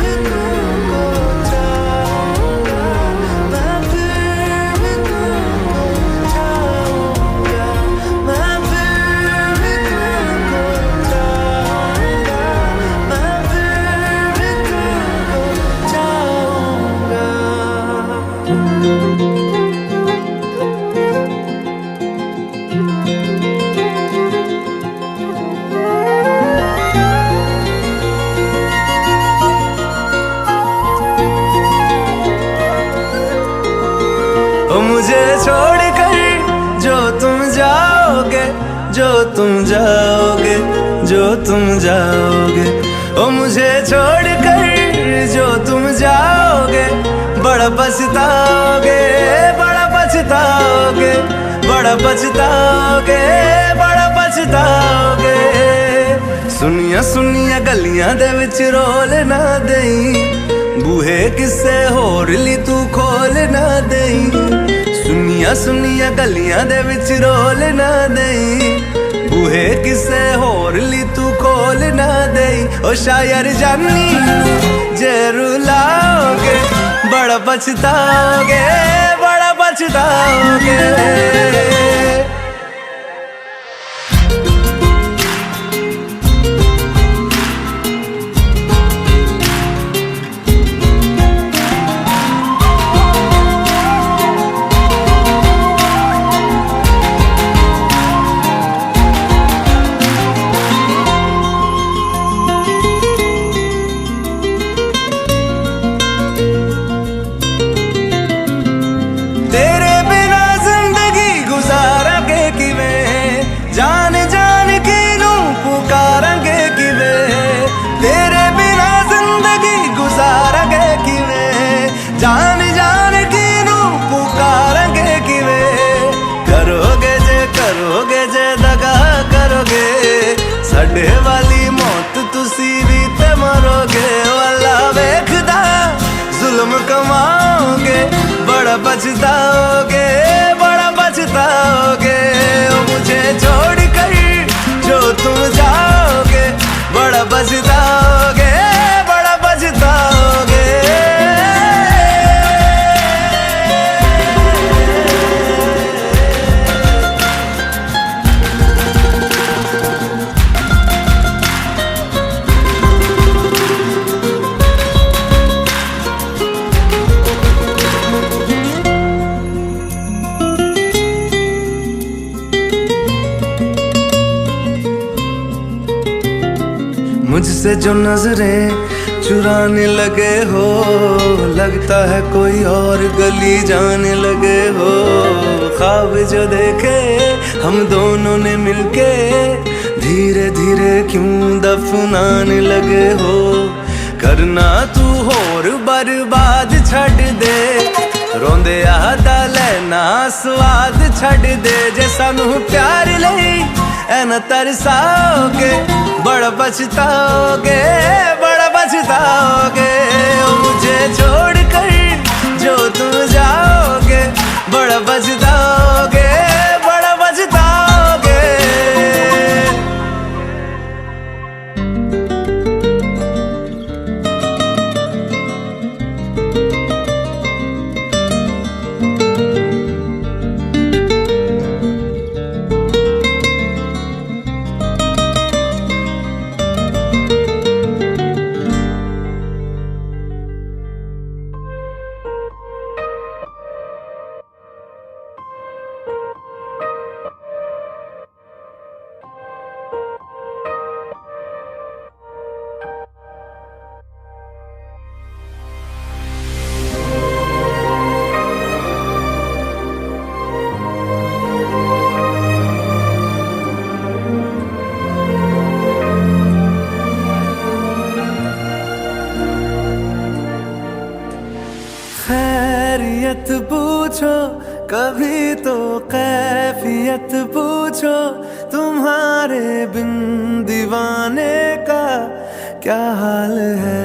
E: जो तुम जाओगे, जो तुम जाओगे। ओ मुझे छोड़ कर जो तुम जाओगे, बड़ा पछताओगे, बड़ा पछताओगे, बड़ा पछताओगे, बड़ा पछताओगे। सुनिया सुनिया गलियां दे विच रोल ना देई, बूहे किसे होर ली तू खोल ना देई। सुनिया सुनिया गलियां दे विच रोल ना देई, बूहे किसे होर ली तू खोल ना देई। ओ शायर जानी जे रुलाओगे, बड़ा पछताओगे, बड़ा पछताओगे। तेरे बिना जिंदगी गुजारांगे किवें, जान जान के नू पुकारांगे किवें। तेरे बिना जिंदगी गुजारांगे किवें, जान जान के नू पुकारांगे किवें। करोगे जे दगा करोगे, साडे वाली मौत तुसी भी ते मरोगे। वाला वेखदा जुल्म कमाओगे, बड़ा पछताओगे, बड़ा पछताओगे। ओ मुझे छोड़ कर जो तुम जाओगे, बड़ा पछताओगे, बड़ा पछताओगे। मुझसे जो नजरें चुराने लगे हो, लगता है कोई और गली जाने लगे हो। ख्वाब जो देखे हम दोनों ने मिलके, धीरे धीरे क्यों दफनाने लगे हो। करना तू होर बर्बाद छड़ दे, रोंदे आदा लेना स्वाद छड़ दे। जे सानू प्यार लई ऐना तरसाओगे, बड़ा पछताओगे, बड़ा पछताओगे। ओ मुझे छोड़ कर जो तुम जाओगे, बड़ा पछताओगे, बड़ा पछताओगे। खैरियत पूछो कभी तो कैफियत पूछो, तुम्हारे बिन दीवाने का क्या हाल है।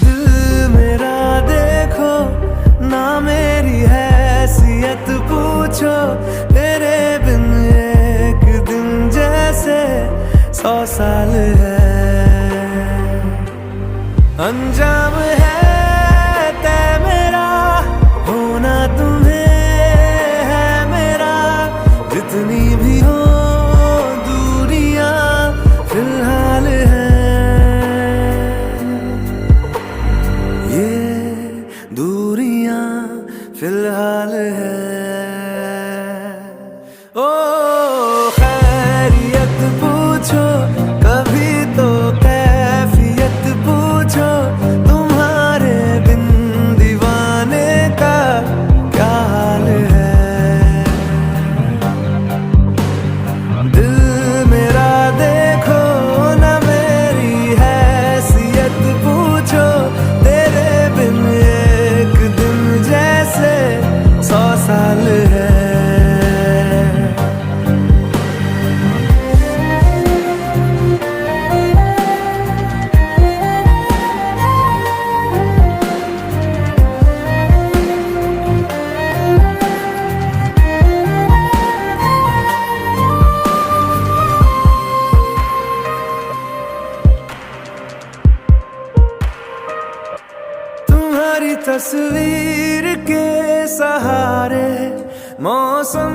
E: दिल मेरा देखो ना मेरी हैसियत पूछो, तेरे बिन एक दिन जैसे 100 साल है। अंजाम है तय मेरा, होना तुम्हें है मेरा। जितनी भी हो दूरियां फिलहाल हैं, ये दूरियां फिलहाल हैं। ओ खैरियत पूछो कभी तो कैफियत पूछो, तुम्हारे तस्वीर के सहारे मौसम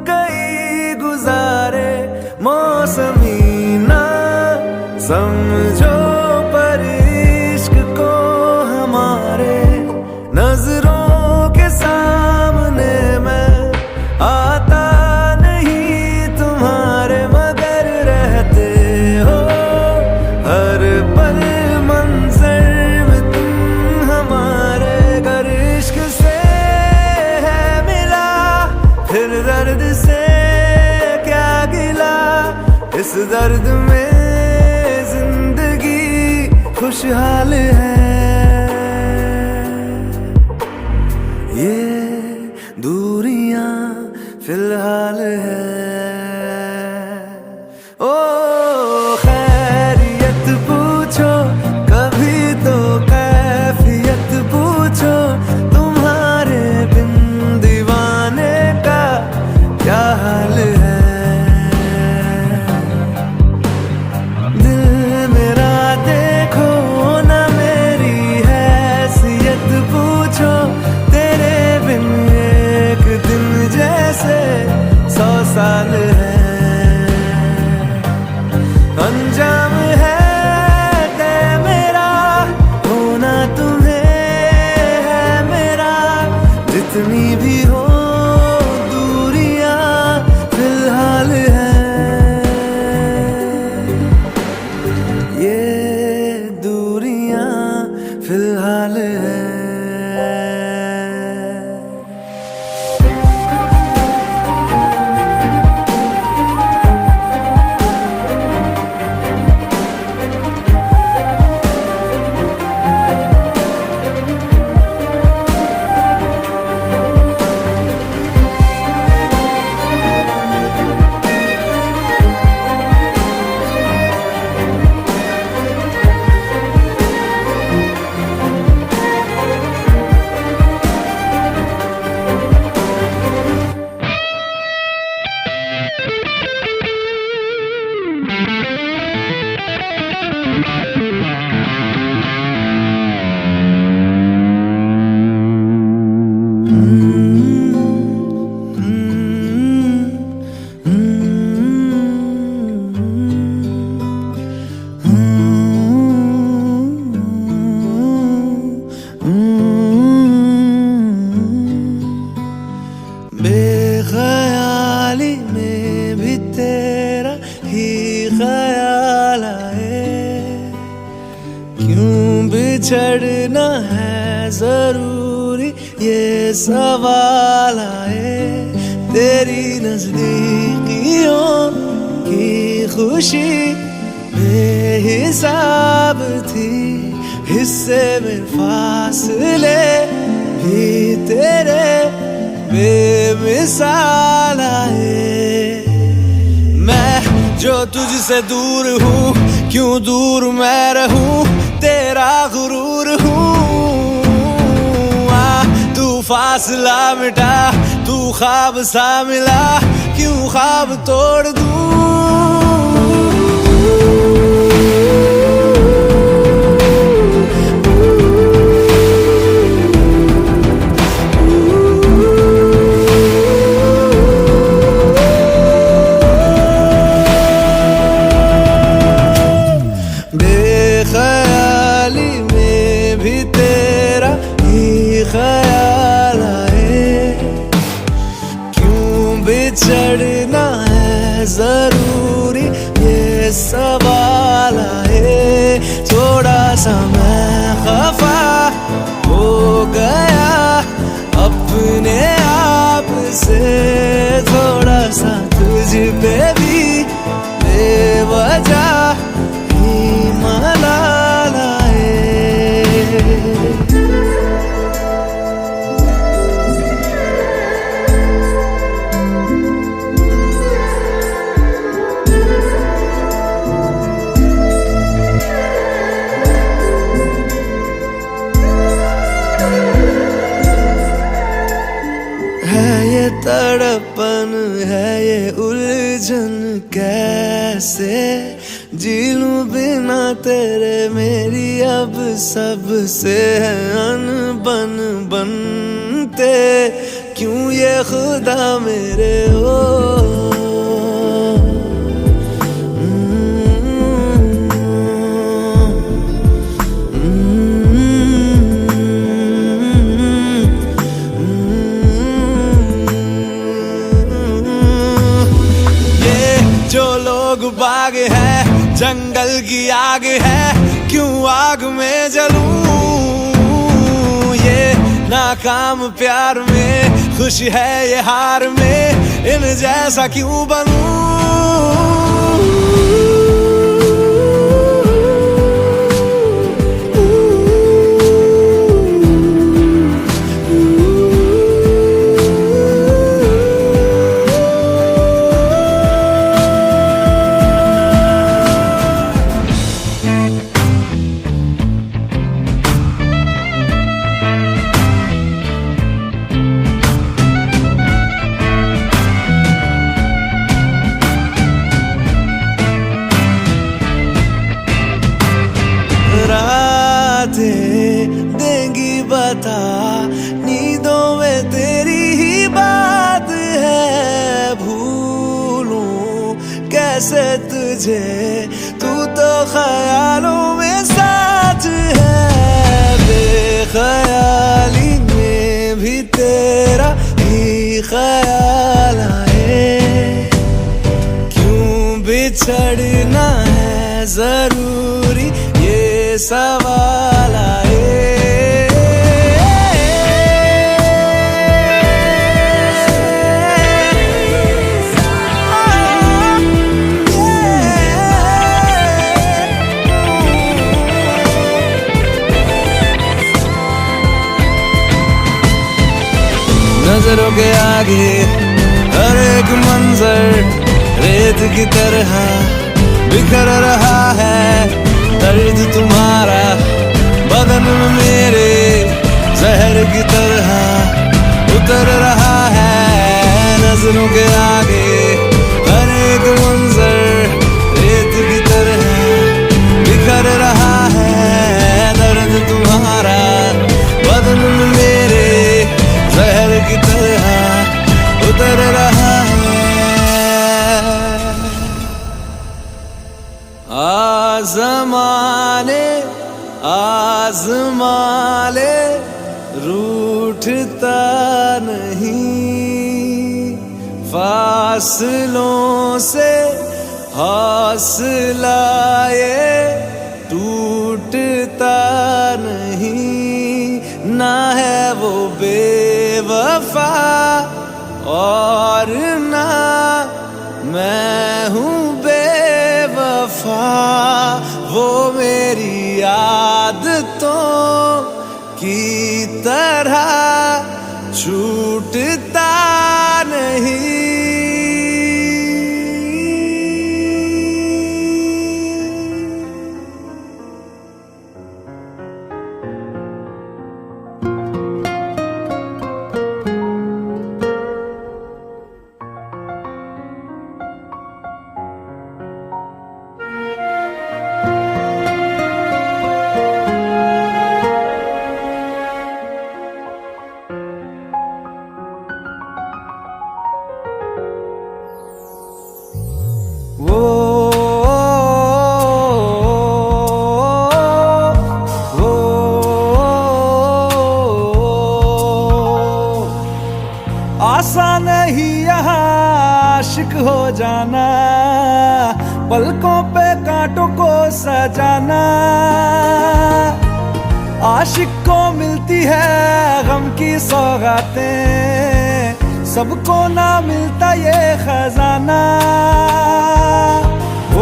E: कई गुजारे, मौसमी ना समझो पर इश्क को हमारे, नजरों के सामने मैं आता नहीं तुम्हारे, मगर रहते हो हर पल मंजर में तुम हमारे। गर इश्क से है मिला फिर दर्द से क्या गिला, इस दर्द में जिंदगी खुशहाल है। ये दूरियां फिलहाल है। ओ खैरियत पूछो कभी तो कैफियत पूछो, तुम्हारे बिन दीवाने का क्या हाल है। दिल मेरा देखो ना मेरी हैसियत पूछो, तेरे बिन एक दिन जैसे 100 साल है। अंजाम है तय मेरा होना तुम्हें है मेरा, जितनी भी हो दूरियां फिलहाल है। ये दूरियां फिलहाल है। बेख्याली में भी तेरा ही ख्याल आए, क्यों बिछड़ना है जरूरी ये सवाल आए। तेरी नजदीकियों की खुशी बेहिसाब थी, हिस्से में फासले भी तेरे बेमिसाल आए। मैं जो तुझसे दूर हूँ क्यों दूर मैं रहूं, तेरा गुरूर हूँ। तू फासला मिटा तू ख्वाब सा मिला, क्यों ख्वाब तोड़ दूं। बेख्याली में भी तेरा ही ख्याल आए, क्यों बिछड़ना है जरूरी ये सवाल आए। थोड़ा सा मैं खफा हो गया अपने आप से, थोड़ा सा तुझ पे भी बेवजह मलाल आए। है ये तड़पन है ये उलझन कैसे जी लूं बिना तेरे, मेरी अब सबसे है अनबन बनते क्यों ये खुदा मेरे हो। बाग है जंगल की आग है, क्यों आग में जलूं। ये नाकाम प्यार में खुश है ये हार में, इन जैसा क्यों बनूं। देंगी बता नींदों में तेरी ही बात है, भूलूं कैसे तुझे तू तो ख्यालों में साथ है। बेख्याली में भी तेरा ही ख्याल आए, क्यों बिछड़ना है जरूरी ये सवाल आए। नजरों के आगे हर एक मंजर रेत की तरह बिखर रहा है, दर्द तुम्हारा बदन में मेरे जहर की तरह उतर रहा है। नजरों के आगे हर एक मंजर रेत की तरह बिखर रहा है, दर्द तुम्हारा बदन में मेरे जहर की तरह उतर रहा है। आज़माने आज़माले रूठता नहीं, फासलों से हौसला ये टूटता नहीं, ना है वो बेवफा और ना मैं हूँ बेवफा, वो मेरी आदतों की तरह छूटता नहीं। आसान नहीं यहाँ आशिक हो जाना, पलकों पे कांटों को सजाना। आशिक को मिलती है गम की सौगातें, सबको ना मिलता ये खजाना। ओ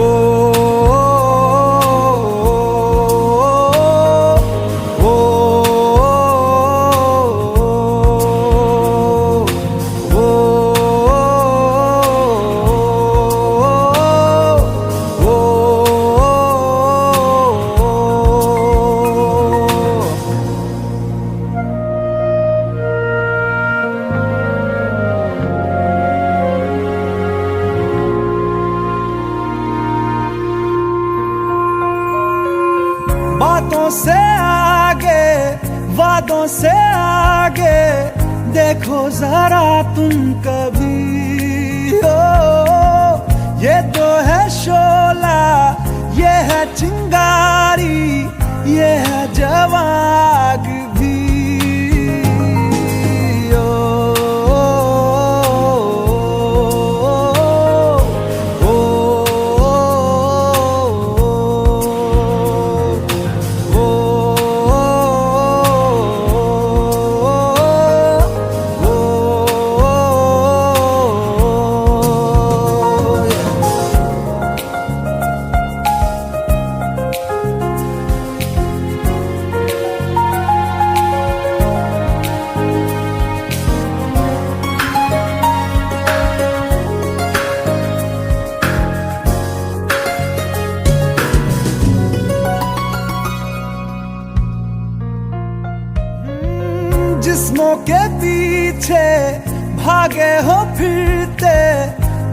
A: बातों से आगे, वादों से आगे देखो जरा तुम कभी। ओ ये तो है शोला, ये है चिंगारी, ये है जवाग भी। जिस्मों के पीछे भागे हो फिरते,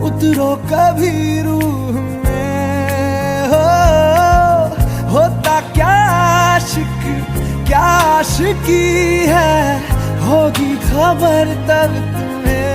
A: उतरो कभी रूह में। होता क्या आशिक, क्या आशिकी है, होगी खबर तब तुम्हें।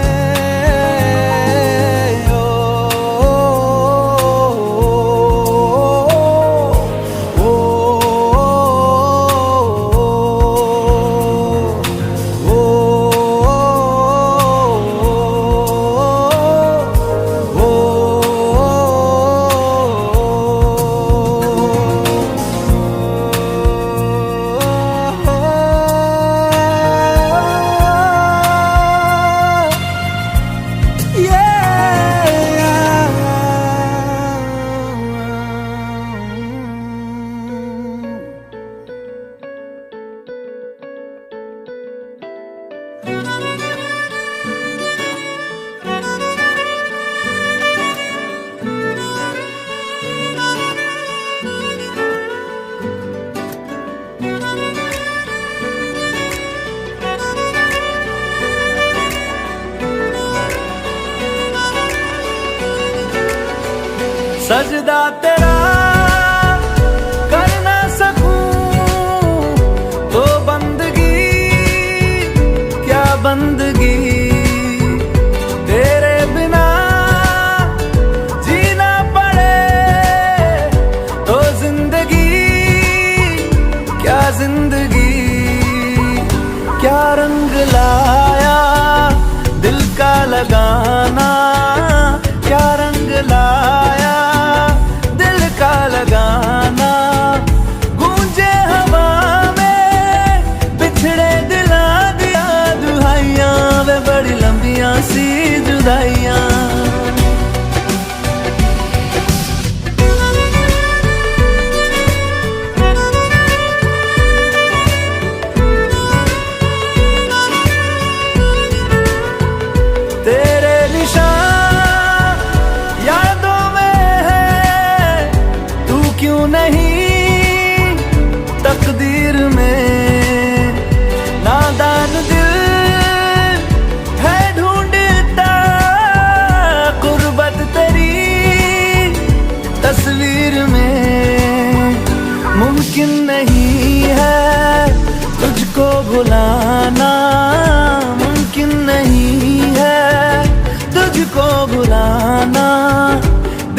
A: सजदा तेरा कर ना सकूं तो बंदगी, क्या बंदगी। तेरे बिना जीना पड़े तो जिंदगी, क्या जिंदगी। क्या रंग लाया दिल का लगाना, क्या रंग लाया लगाना। गूंजे हवा में बिछड़े दिला दिया दुहाइयां, वे बड़ी लंबियां सी जुदाइयां। तेरे निशान यादों क्यों नहीं तकदीर में। नादान दिल है ढूंढता कुर्बत तेरी तस्वीर में। मुमकिन नहीं है तुझको भुलाना, मुमकिन नहीं है तुझको भुलाना।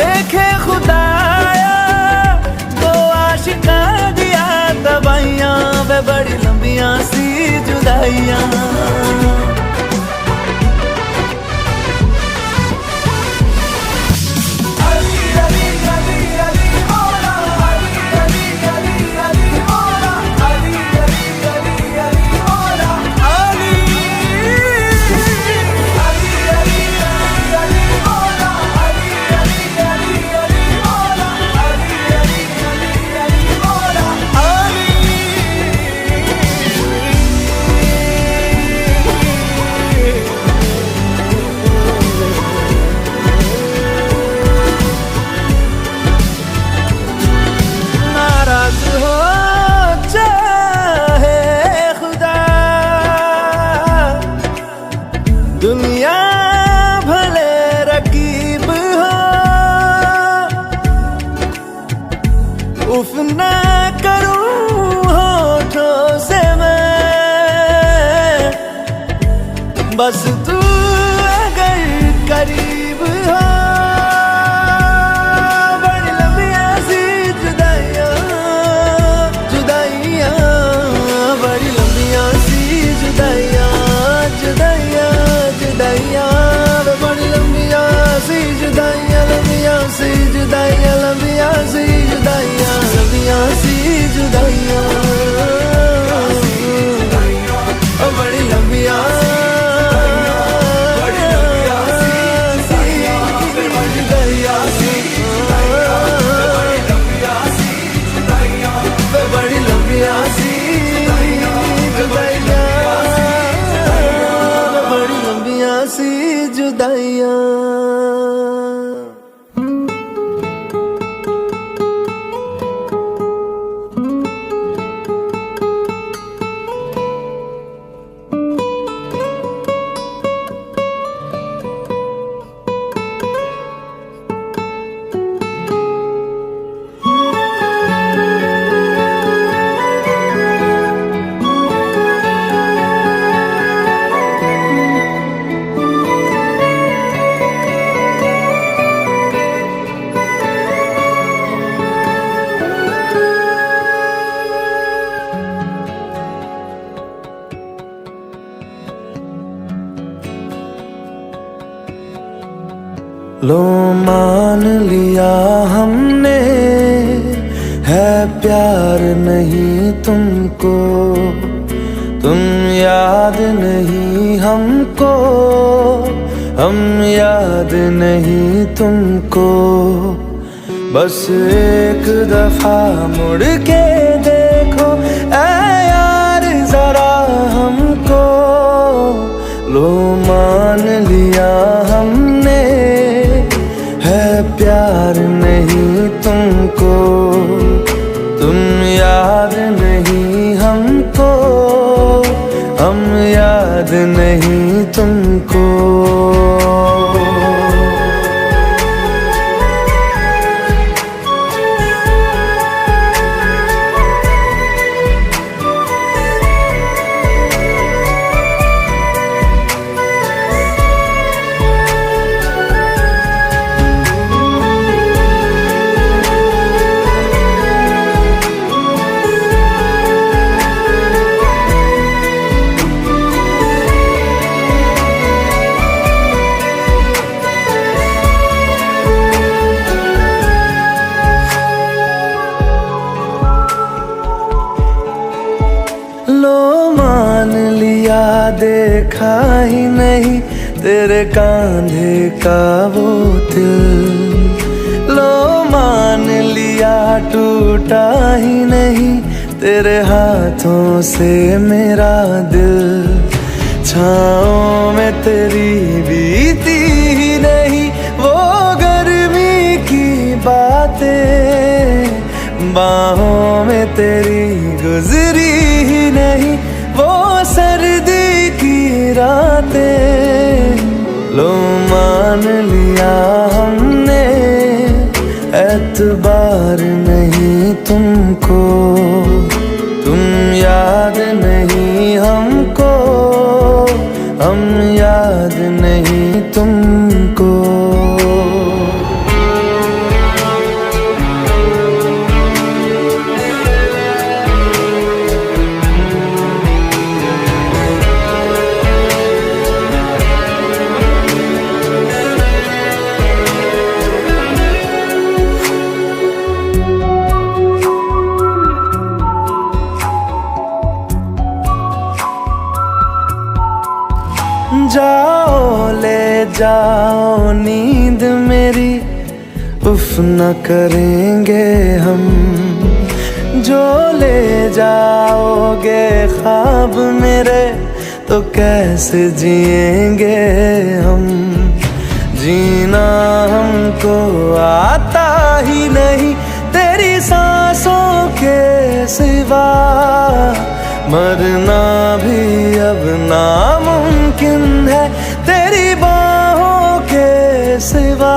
A: देखे खुदाया शिका दिया दवाइयां, वे बड़ी लंबियां सी जुदाइयां। दुनिया भले रकीब हो, उफ ना करूं बस तू अगर करीब हो, बड़ी लंबियां सी जुदाइयां, जुदाइयां, बड़ी लंबियां सी जुदाइयां, जुदाइयां, जुदाइयां, बड़ी लंबियां सी जुदाइयां, लंबियां सी जुदाइयां, लंबियां सी जुदाइयां, लंबियां सी जुदाइयां, बड़ी लंबियां सी जुदाइयां। लो मान लिया हमने है प्यार नहीं तुमको, तुम याद नहीं हमको, हम याद नहीं तुमको। बस एक दफा मुड़ के देखो ऐ यार जरा हमको, लो मान लिया हमने है प्यार नहीं तुमको, तुम याद नहीं हमको, हम याद नहीं तुमको। लो मान लिया देखा ही नहीं तेरे कांधे का वो दिल, लो मान लिया टूटा ही नहीं तेरे हाथों से मेरा दिल, छाँव में तेरी बीती ही नहीं वो गर्मी की बातें, बाहों में तेरी गुजरी ही नहीं वो सर्दी की रातें। लो मान लिया हमने एतबार नहीं तुमको, तुम याद नहीं हमको, हम याद नहीं तुमको। जाओ ले जाओ नींद मेरी, उफ न करेंगे हम, जो ले जाओगे ख्वाब मेरे तो कैसे जिएंगे हम। जीना हमको आता ही नहीं तेरी सांसों के सिवा, मरना भी अब नामुमकिन है तेरी बाहों के सिवा।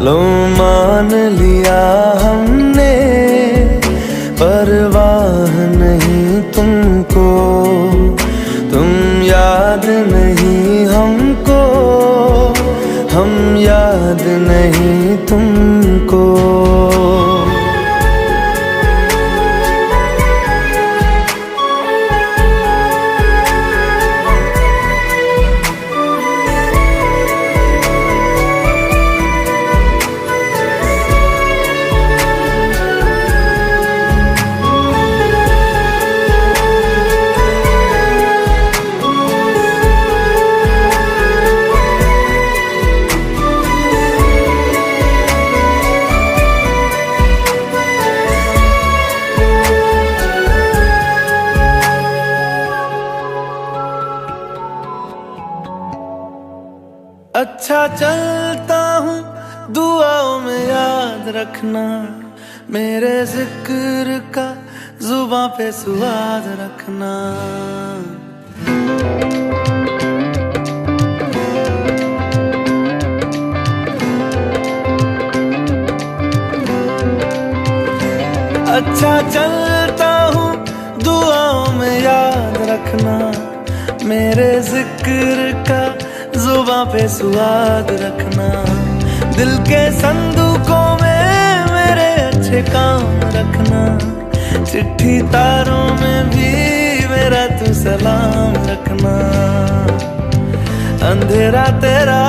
A: लो मान लिया हमने परवाह नहीं तुमको, तुम याद तुमको। अच्छा चलता हूँ दुआओं में याद रखना, मेरे जिक्र का जुबां पे स्वाद रखना। अच्छा चलता हूँ दुआओं में याद रखना, मेरे जिक्र का जुबां पे स्वाद रखना। दिल के संदूकों में मेरे अच्छे काम रखना, चिट्ठी तारों में भी मेरा तू सलाम रखना। अंधेरा तेरा